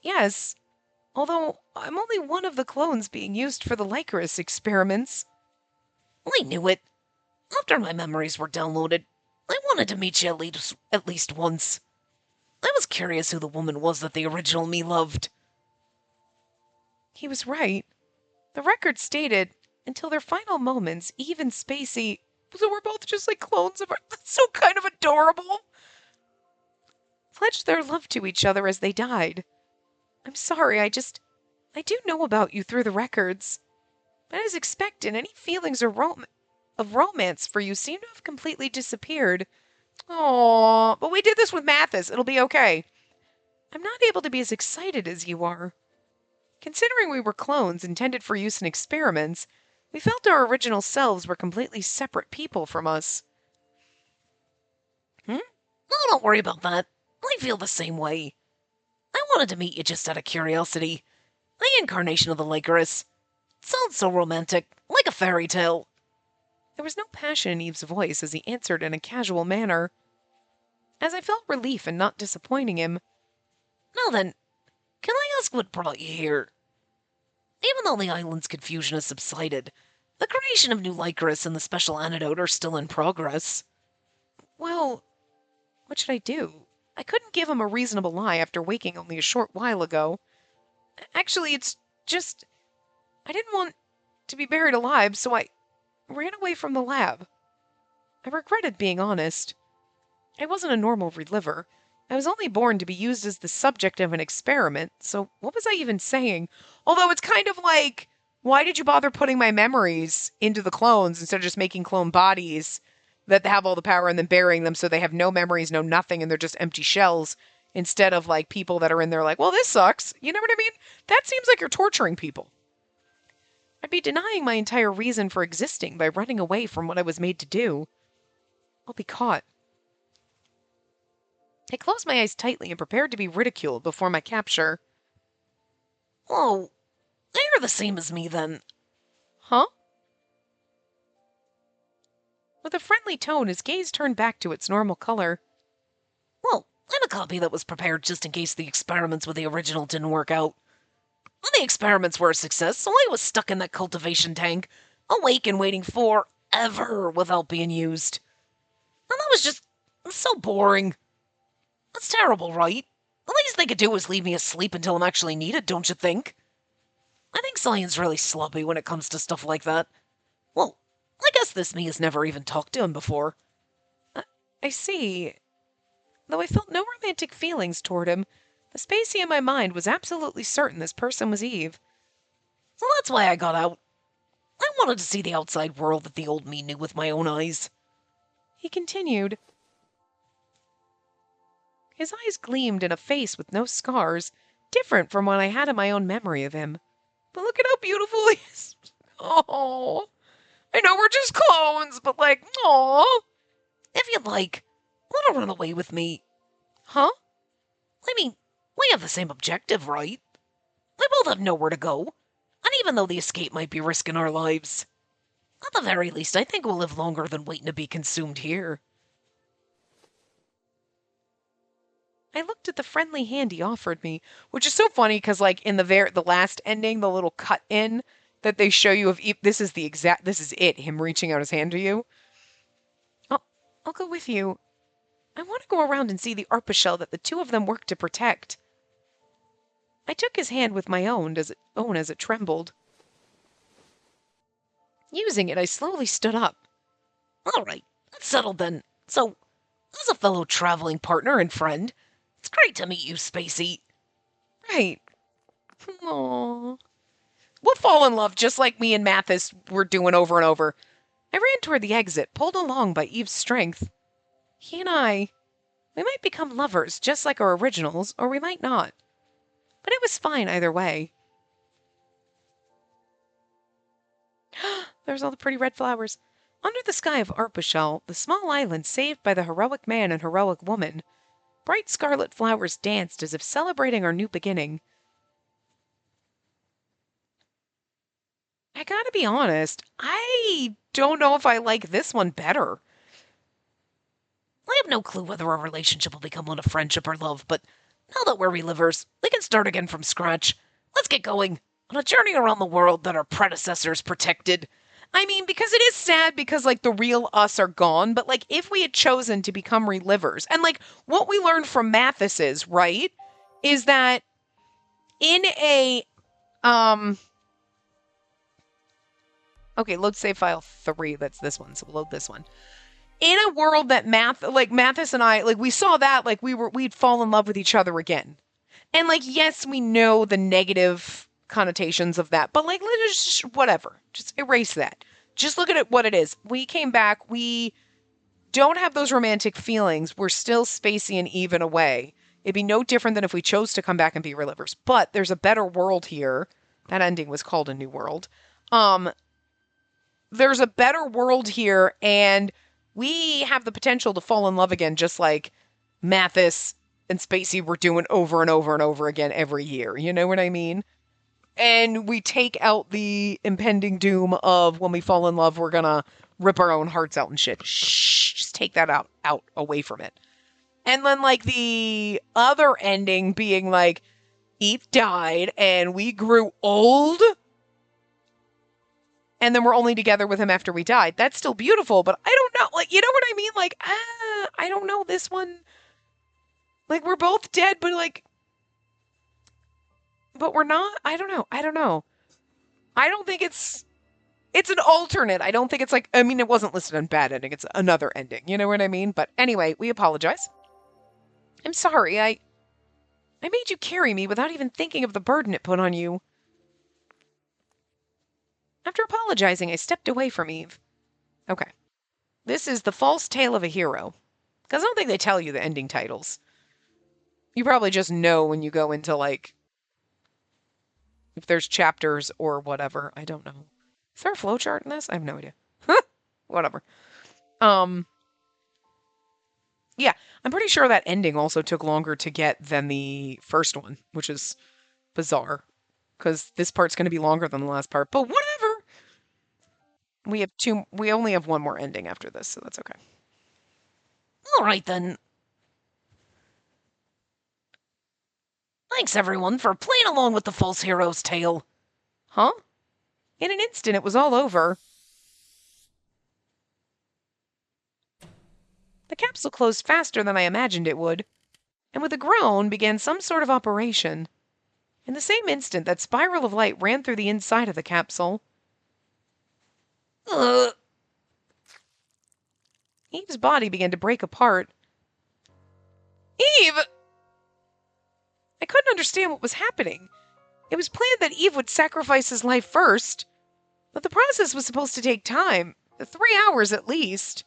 Yes, although I'm only one of the clones being used for the Lycoris experiments. I knew it. After my memories were downloaded, I wanted to meet you at least once. I was curious who the woman was that the original me loved. He was right. The record stated, until their final moments, Eve and Spacey, so we're both just like clones of our... That's so kind of adorable. Pledged their love to each other as they died. I'm sorry, I do know about you through the records. But as expected, any feelings of romance for you seem to have completely disappeared. Aww, but we did this with Mathis. It'll be okay. I'm not able to be as excited as you are. Considering we were clones intended for use in experiments, we felt our original selves were completely separate people from us. No, don't worry about that. I feel the same way. I wanted to meet you just out of curiosity. The incarnation of the Lycoris. It sounds so romantic, like a fairy tale. There was no passion in Eve's voice as he answered in a casual manner. As I felt relief in not disappointing him. Now then, can I ask what brought you here? Even though the island's confusion has subsided, the creation of new Lycoris and the special antidote are still in progress. Well, what should I do? I couldn't give him a reasonable lie after waking only a short while ago. Actually, it's just... I didn't want to be buried alive, so I ran away from the lab. I regretted being honest. I wasn't a normal reliver. I was only born to be used as the subject of an experiment, so what was I even saying? Although it's kind of like, why did you bother putting my memories into the clones instead of just making clone bodies that have all the power and then burying them so they have no memories, no nothing, and they're just empty shells, instead of like people that are in there like, well, this sucks. You know what I mean? That seems like you're torturing people. I'd be denying my entire reason for existing by running away from what I was made to do. I'll be caught. I closed my eyes tightly and prepared to be ridiculed before my capture. Oh, you're the same as me then. Huh? With a friendly tone, his gaze turned back to its normal color. Well, I'm a copy that was prepared just in case the experiments with the original didn't work out. The experiments were a success, so I was stuck in that cultivation tank, awake and waiting forever without being used. And that was just so boring. That's terrible, right? The least they could do is leave me asleep until I'm actually needed, don't you think? I think science really sloppy when it comes to stuff like that. Well, I guess this me has never even talked to him before. I see. Though I felt no romantic feelings toward him, the spacey in my mind was absolutely certain this person was Eve. So that's why I got out. I wanted to see the outside world that the old me knew with my own eyes. He continued. His eyes gleamed in a face with no scars, different from what I had in my own memory of him. But look at how beautiful he is. Oh, I know we're just clones, but like, oh. If you'd like, want to run away with me? Huh? I mean, we have the same objective, right? We both have nowhere to go, and even though the escape might be risking our lives, at the very least, I think we'll live longer than waiting to be consumed here. I looked at the friendly hand he offered me, which is so funny because, like, in the last ending, the little cut in that they show you of this is it, him reaching out his hand to you. I'll go with you. I want to go around and see the ARPA shell that the two of them work to protect. I took his hand with my own as it trembled. Using it, I slowly stood up. All right, that's settled then. So, as a fellow traveling partner and friend, it's great to meet you, Spacey. Right. Aww. We'll fall in love just like me and Mathis were doing over and over. I ran toward the exit, pulled along by Eve's strength. He and we might become lovers just like our originals, or we might not. But it was fine either way. There's all the pretty red flowers. Under the sky of Arpachel, the small island saved by the heroic man and heroic woman, bright scarlet flowers danced as if celebrating our new beginning. I gotta be honest, I don't know if I like this one better. I have no clue whether our relationship will become one of friendship or love, but now that we're relivers, we can start again from scratch. Let's get going on a journey around the world that our predecessors protected. I mean, because it is sad because, like, the real us are gone, but, like, if we had chosen to become relivers, and, like, what we learned from Mathis is, right, is that in a, okay, load save file 3, that's this one, so we'll load this one. In a world that Mathis and I, like, we saw that, like, we'd fall in love with each other again. And, like, yes, we know the negative connotations of that, but, like, let's just, whatever. Just erase that. Just look at it what it is. We came back. We don't have those romantic feelings. We're still Spacey and Eve in a way. It'd be no different than if we chose to come back and be relivers. But there's a better world here. That ending was called A New World. There's a better world here, and we have the potential to fall in love again, just like Mathis and Spacey were doing over and over and over again every year. You know what I mean? And we take out the impending doom of when we fall in love, we're gonna rip our own hearts out and shit. Shh, just take that out away from it. And then, like, the other ending being like, Eve died and we grew old, and then we're only together with him after we died. That's still beautiful, but I don't know. Like, you know what I mean? Like, I don't know this one. Like, we're both dead, but, like, but we're not. I don't know. I don't think it's an alternate. I don't think it's like, I mean, it wasn't listed on bad ending. It's another ending. You know what I mean? But anyway, we apologize. I'm sorry. I made you carry me without even thinking of the burden it put on you. After apologizing, I stepped away from Eve. Okay. This is The False Tale of a Hero. Because I don't think they tell you the ending titles. You probably just know when you go into, like, if there's chapters or whatever. I don't know. Is there a flowchart in this? I have no idea. Whatever. Yeah, I'm pretty sure that ending also took longer to get than the first one, which is bizarre. Because this part's going to be longer than the last part. But whatever! We only have one more ending after this, so that's okay. All right, then. Thanks, everyone, for playing along with the false hero's tale. Huh? In an instant, it was all over. The capsule closed faster than I imagined it would, and with a groan began some sort of operation. In the same instant, that spiral of light ran through the inside of the capsule. Ugh. Eve's body began to break apart. Eve! I couldn't understand what was happening. It was planned that Eve would sacrifice his life first, but the process was supposed to take time, 3 hours at least.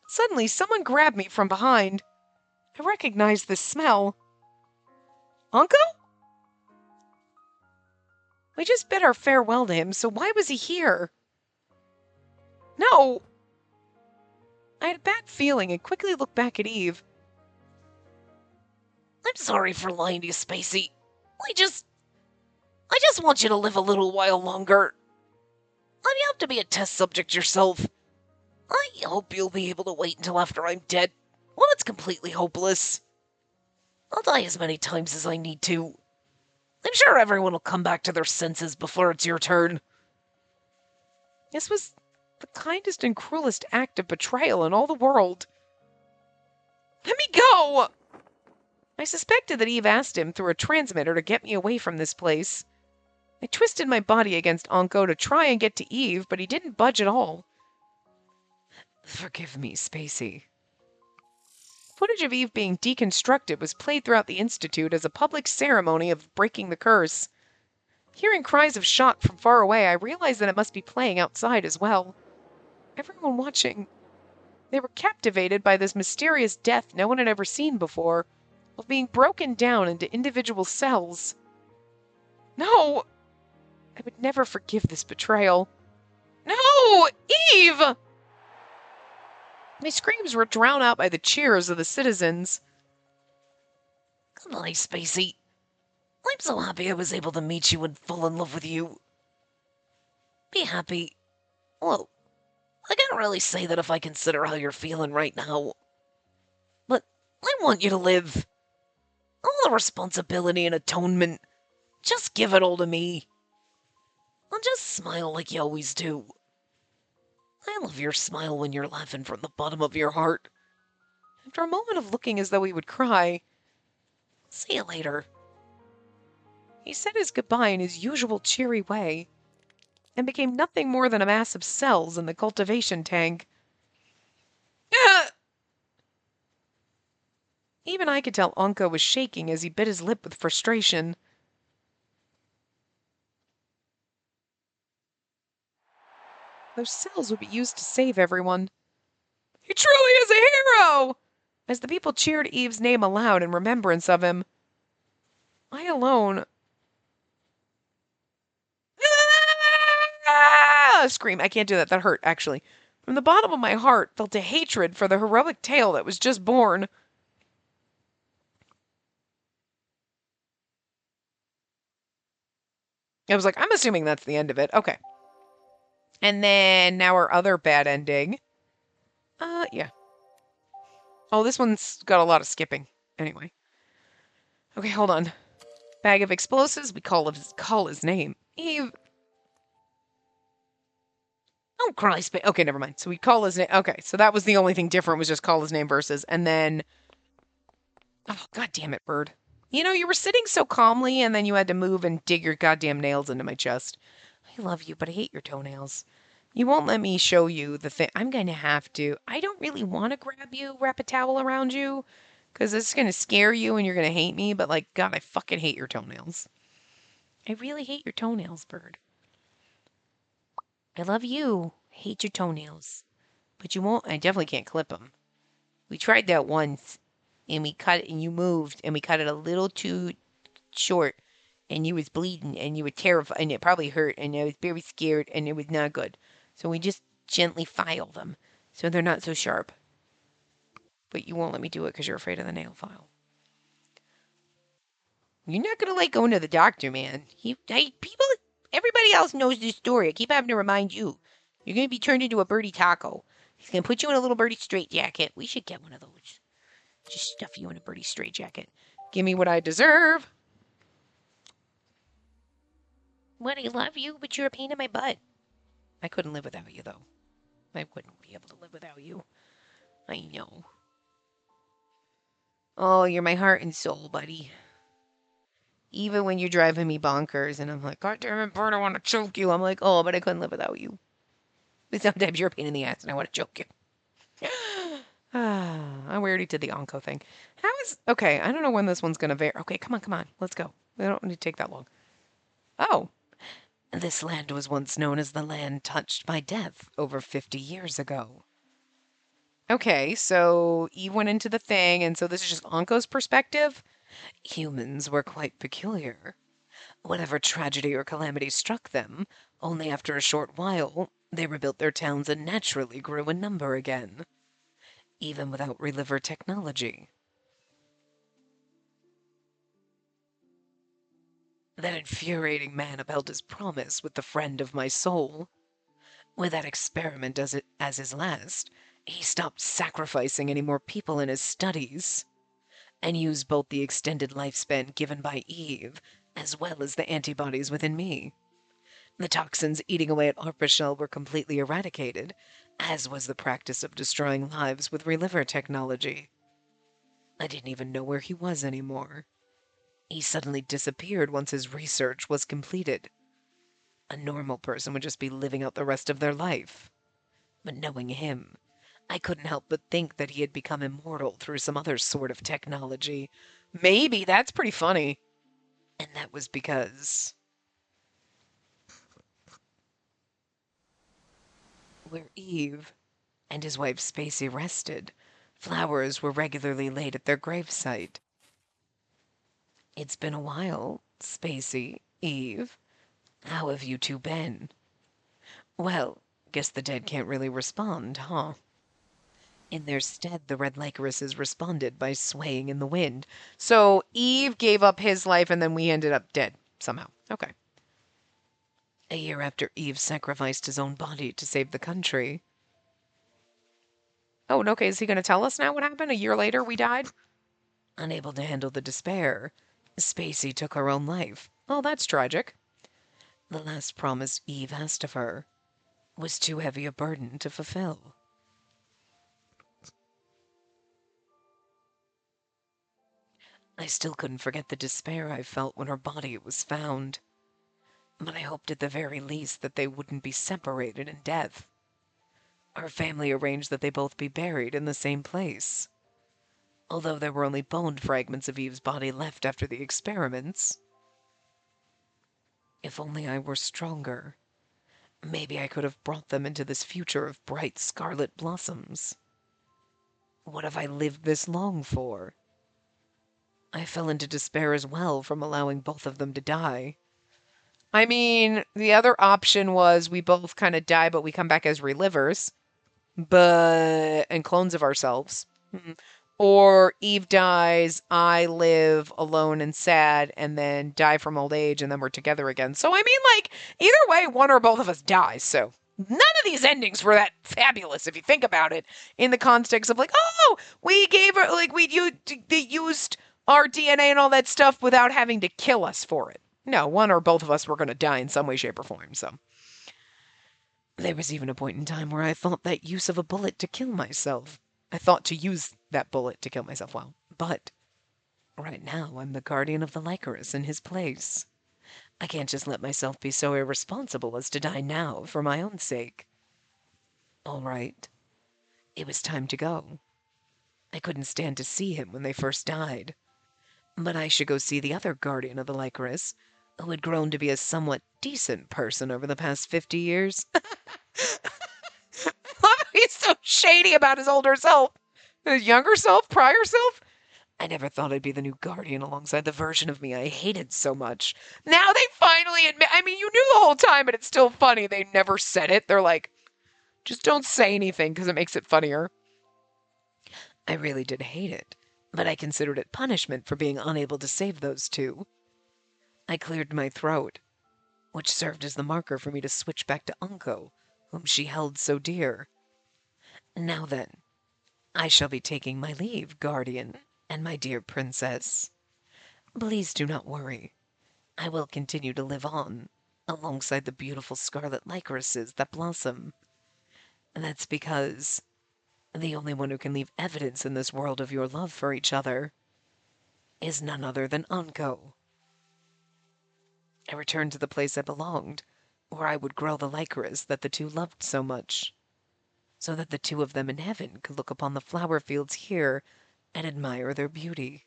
Suddenly, someone grabbed me from behind. I recognized the smell. Uncle? We just bid our farewell to him, so why was he here? No! I had a bad feeling and quickly looked back at Eve. I'm sorry for lying to you, Spacey. I just want you to live a little while longer. You have to be a test subject yourself. I hope you'll be able to wait until after I'm dead, when it's completely hopeless. I'll die as many times as I need to. I'm sure everyone will come back to their senses before it's your turn. This was the kindest and cruelest act of betrayal in all the world. Let me go! I suspected that Eve asked him through a transmitter to get me away from this place. I twisted my body against Anko to try and get to Eve, but he didn't budge at all. Forgive me, Spacey. Footage of Eve being deconstructed was played throughout the Institute as a public ceremony of breaking the curse. Hearing cries of shock from far away, I realized that it must be playing outside as well. Everyone watching. They were captivated by this mysterious death no one had ever seen before, of being broken down into individual cells. No! I would never forgive this betrayal. No! Eve! My screams were drowned out by the cheers of the citizens. Good night, Spacey. I'm so happy I was able to meet you and fall in love with you. Be happy. Well, I can't really say that if I consider how you're feeling right now. But I want you to live. All the responsibility and atonement. Just give it all to me. And just smile like you always do. I love your smile when you're laughing from the bottom of your heart. After a moment of looking as though he would cry, See you later. He said his goodbye in his usual cheery way, and became nothing more than a mass of cells in the cultivation tank. Even I could tell Anko was shaking as he bit his lip with frustration. Those cells would be used to save everyone. He truly is a hero! As the people cheered Eve's name aloud in remembrance of him. I alone... Scream. I can't do that. That hurt, actually. From the bottom of my heart felt a hatred for the heroic tale that was just born. I was like, I'm assuming that's the end of it. Okay. And then now our other bad ending. Yeah. Oh, this one's got a lot of skipping. Anyway. Okay, hold on. Bag of explosives. We call his name. Eve. Don't cry, okay, never mind. So we call his name. Okay, so that was the only thing different, was just call his name versus. And then... Oh, god damn it, bird. You know, you were sitting so calmly, and then you had to move and dig your goddamn nails into my chest. I love you, but I hate your toenails. You won't let me show you the thing. I'm going to have to. I don't really want to grab you, wrap a towel around you, because it's going to scare you and you're going to hate me, but like, God, I fucking hate your toenails. I really hate your toenails, bird. I love you. I hate your toenails. But you won't, I definitely can't clip them. We tried that once, and we cut it, and you moved, and we cut it a little too short, and you was bleeding, and you were terrified, and it probably hurt, and I was very scared, and it was not good. So we just gently file them, so they're not so sharp. But you won't let me do it because you're afraid of the nail file. You're not gonna like going to the doctor, man. Everybody else knows this story. I keep having to remind you. You're gonna be turned into a birdie taco. He's gonna put you in a little birdie straitjacket. We should get one of those. Just stuff you in a birdie straitjacket. Give me what I deserve. What, I love you, but you're a pain in my butt. I couldn't live without you, though. I wouldn't be able to live without you. I know. Oh, you're my heart and soul, buddy. Even when you're driving me bonkers and I'm like, God damn it, Bert, I want to choke you. I'm like, oh, but I couldn't live without you. But sometimes you're a pain in the ass and I want to choke you. I already did the Onco thing. Okay, I don't know when this one's going to vary. Okay, come on. Let's go. We don't need to take that long. Oh. This land was once known as the land touched by death over 50 years ago. Okay, so Eve went into the thing, and so this is just Onco's perspective? Humans were quite peculiar. Whatever tragedy or calamity struck them, only after a short while, they rebuilt their towns and naturally grew in number again, even without reliver technology. That infuriating man upheld his promise with the friend of my soul. With that experiment as his last, he stopped sacrificing any more people in his studies, and used both the extended lifespan given by Eve, as well as the antibodies within me. The toxins eating away at Arpachel were completely eradicated, as was the practice of destroying lives with reliver technology. I didn't even know where he was anymore. He suddenly disappeared once his research was completed. A normal person would just be living out the rest of their life. But knowing him, I couldn't help but think that he had become immortal through some other sort of technology. Maybe, that's pretty funny. And that was because where Eve and his wife Spacey rested, flowers were regularly laid at their gravesite. It's been a while, Spacey, Eve. How have you two been? Well, guess the dead can't really respond, huh? In their stead, the red Lycorises responded by swaying in the wind. So Eve gave up his life and then we ended up dead somehow. Okay. A year after Eve sacrificed his own body to save the country. Oh, okay, is he going to tell us now what happened? A year later, we died? Unable to handle the despair, Spacey took her own life. Oh, that's tragic. The last promise Eve asked of her was too heavy a burden to fulfill. I still couldn't forget the despair I felt when her body was found. But I hoped at the very least that they wouldn't be separated in death. Our family arranged that they both be buried in the same place. Although there were only bone fragments of Eve's body left after the experiments. If only I were stronger, maybe I could have brought them into this future of bright scarlet blossoms. What have I lived this long for? I fell into despair as well from allowing both of them to die. I mean, the other option was we both kind of die, but we come back as relivers, and clones of ourselves. Or Eve dies, I live alone and sad, and then die from old age, and then we're together again. So, I mean, like, either way, one or both of us dies. So, none of these endings were that fabulous, if you think about it, in the context of, like, oh, we gave her, like, they used our DNA and all that stuff without having to kill us for it. No, one or both of us were going to die in some way, shape, or form, so. There was even a point in time where I thought that use of a bullet to kill myself. I thought to use that bullet to kill myself, well, but right now I'm the guardian of the Lycoris in his place. I can't just let myself be so irresponsible as to die now for my own sake. All right. It was time to go. I couldn't stand to see him when they first died. But I should go see the other guardian of the Lycoris, who had grown to be a somewhat decent person over the past 50 years. He's so shady about his older self. His younger self? Prior self? I never thought I'd be the new guardian alongside the version of me I hated so much. Now they finally admit. I mean, you knew the whole time, but it's still funny. They never said it. They're like, just don't say anything because it makes it funnier. I really did hate it, but I considered it punishment for being unable to save those two. I cleared my throat, which served as the marker for me to switch back to Unco, whom she held so dear. Now then, I shall be taking my leave, guardian, and my dear princess. Please do not worry. I will continue to live on alongside the beautiful scarlet lycorises that blossom. And that's because the only one who can leave evidence in this world of your love for each other is none other than Anko. I returned to the place I belonged, where I would grow the lycoris that the two loved so much, so that the two of them in heaven could look upon the flower fields here and admire their beauty.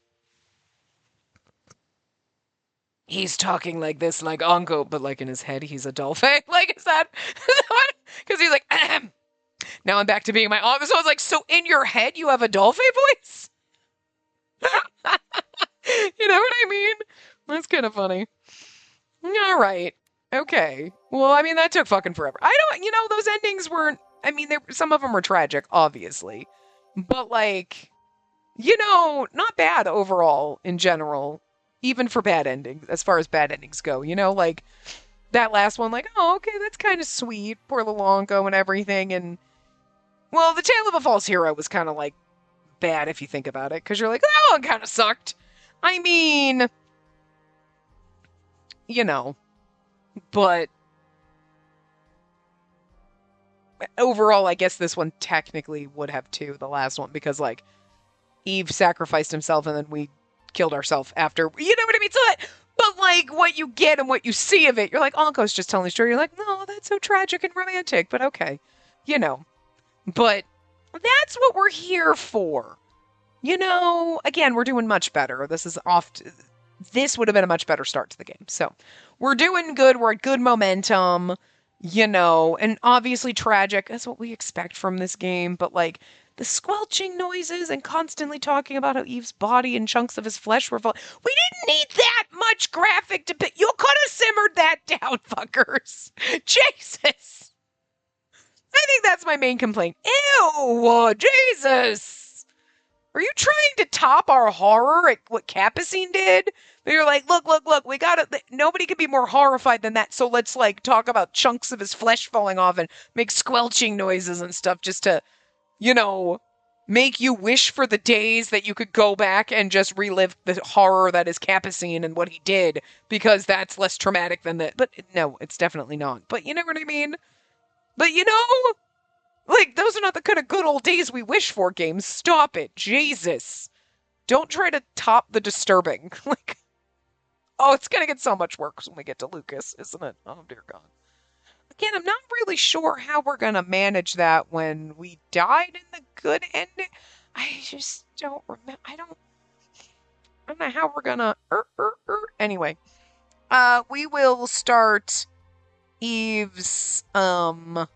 He's talking like this, like Anko, but like in his head, he's a dolphin. Like, is that what? Because he's like, ahem. Now I'm back to being my aunt. So it's like, so in your head, you have a dolphin voice? You know what I mean? That's kind of funny. All right. Okay. Well, I mean, that took fucking forever. Those endings weren't, some of them were tragic, obviously. But, like, not bad overall in general, even for bad endings, as far as bad endings go. Like, that last one, like, oh, okay, that's kind of sweet. Poor little Anko and everything. And, well, the Tale of a False Hero was kind of, like, bad if you think about it, because you're like, that one kind of sucked. I mean, but overall, I guess this one technically would have too, the last one, because, like, Eve sacrificed himself and then we killed ourselves after, you know what I mean? But, like, what you get and what you see of it, you're like, Anko's just telling the story. You're like, no, that's so tragic and romantic, but okay, But that's what we're here for. Again, we're doing much better. This would have been a much better start to the game. So we're doing good. We're at good momentum, and obviously tragic. That's what we expect from this game. But, like, the squelching noises and constantly talking about how Eve's body and chunks of his flesh were falling. We didn't need that much graphic depiction. You could have simmered that down, fuckers. Jesus. I think that's my main complaint. Ew, Jesus. Are you trying to top our horror at what Capucine did? You're like, look, we gotta, nobody could be more horrified than that, so let's, like, talk about chunks of his flesh falling off and make squelching noises and stuff just to, make you wish for the days that you could go back and just relive the horror that is Capucine and what he did, because that's less traumatic than that. But no, it's definitely not. But you know what I mean? But like, those are not the kind of good old days we wish for, games. Stop it. Jesus. Don't try to top the disturbing. Like, oh, it's going to get so much worse when we get to Lucas, isn't it? Oh, dear God. Again, I'm not really sure how we're going to manage that when we died in the good ending. I just don't remember. I don't know how we're going to... Anyway. We will start Eve's, we'll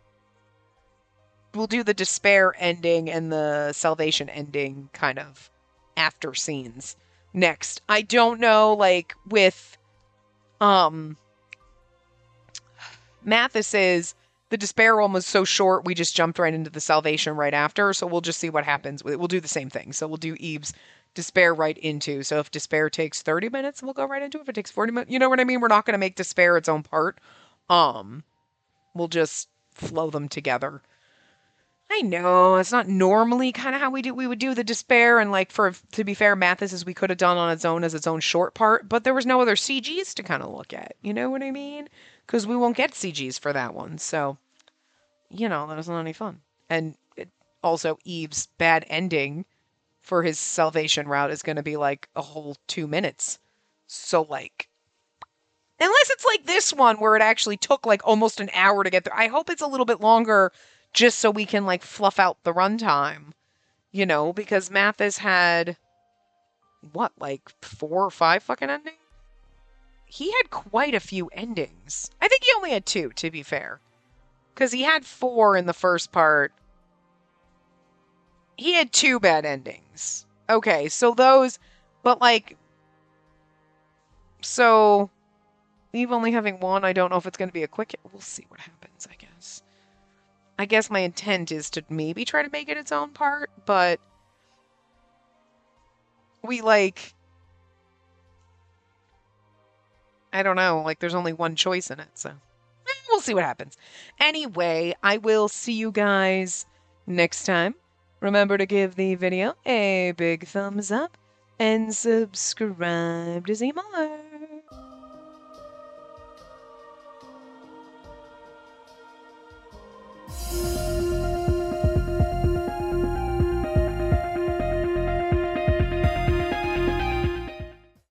do the despair ending and the salvation ending kind of after scenes next. I don't know, like, with Mathis's, the despair one was so short, we just jumped right into the salvation right after, so we'll just see what happens. We'll do the same thing. So we'll do Eve's despair right into. So if despair takes 30 minutes, we'll go right into it. If it takes 40 minutes, you know what I mean? We're not going to make despair its own part. We'll just flow them together. I know, it's not normally kind of how we would do the despair, and, like, to be fair, Mathis is we could have done on its own as its own short part, but there was no other CGs to kind of look at, you know what I mean? Because we won't get CGs for that one, so, that wasn't any fun. And also, Eve's bad ending for his salvation route is going to be, like, a whole 2 minutes. So, like, unless it's like this one where it actually took, like, almost an hour to get there. I hope it's a little bit longer just so we can, like, fluff out the runtime, because Mathis had, what, like, 4 or 5 fucking endings? He had quite a few endings. I think he only had 2, to be fair. Because he had 4 in the first part. He had 2 bad endings. Okay, so those, but, like, so, Eve only having 1, I don't know if it's going to be a quick, we'll see what happens, I guess. I guess my intent is to maybe try to make it its own part, but we, like, I don't know, like, there's only one choice in it, so we'll see what happens. Anyway, I will see you guys next time. Remember to give the video a big thumbs up and subscribe to see more.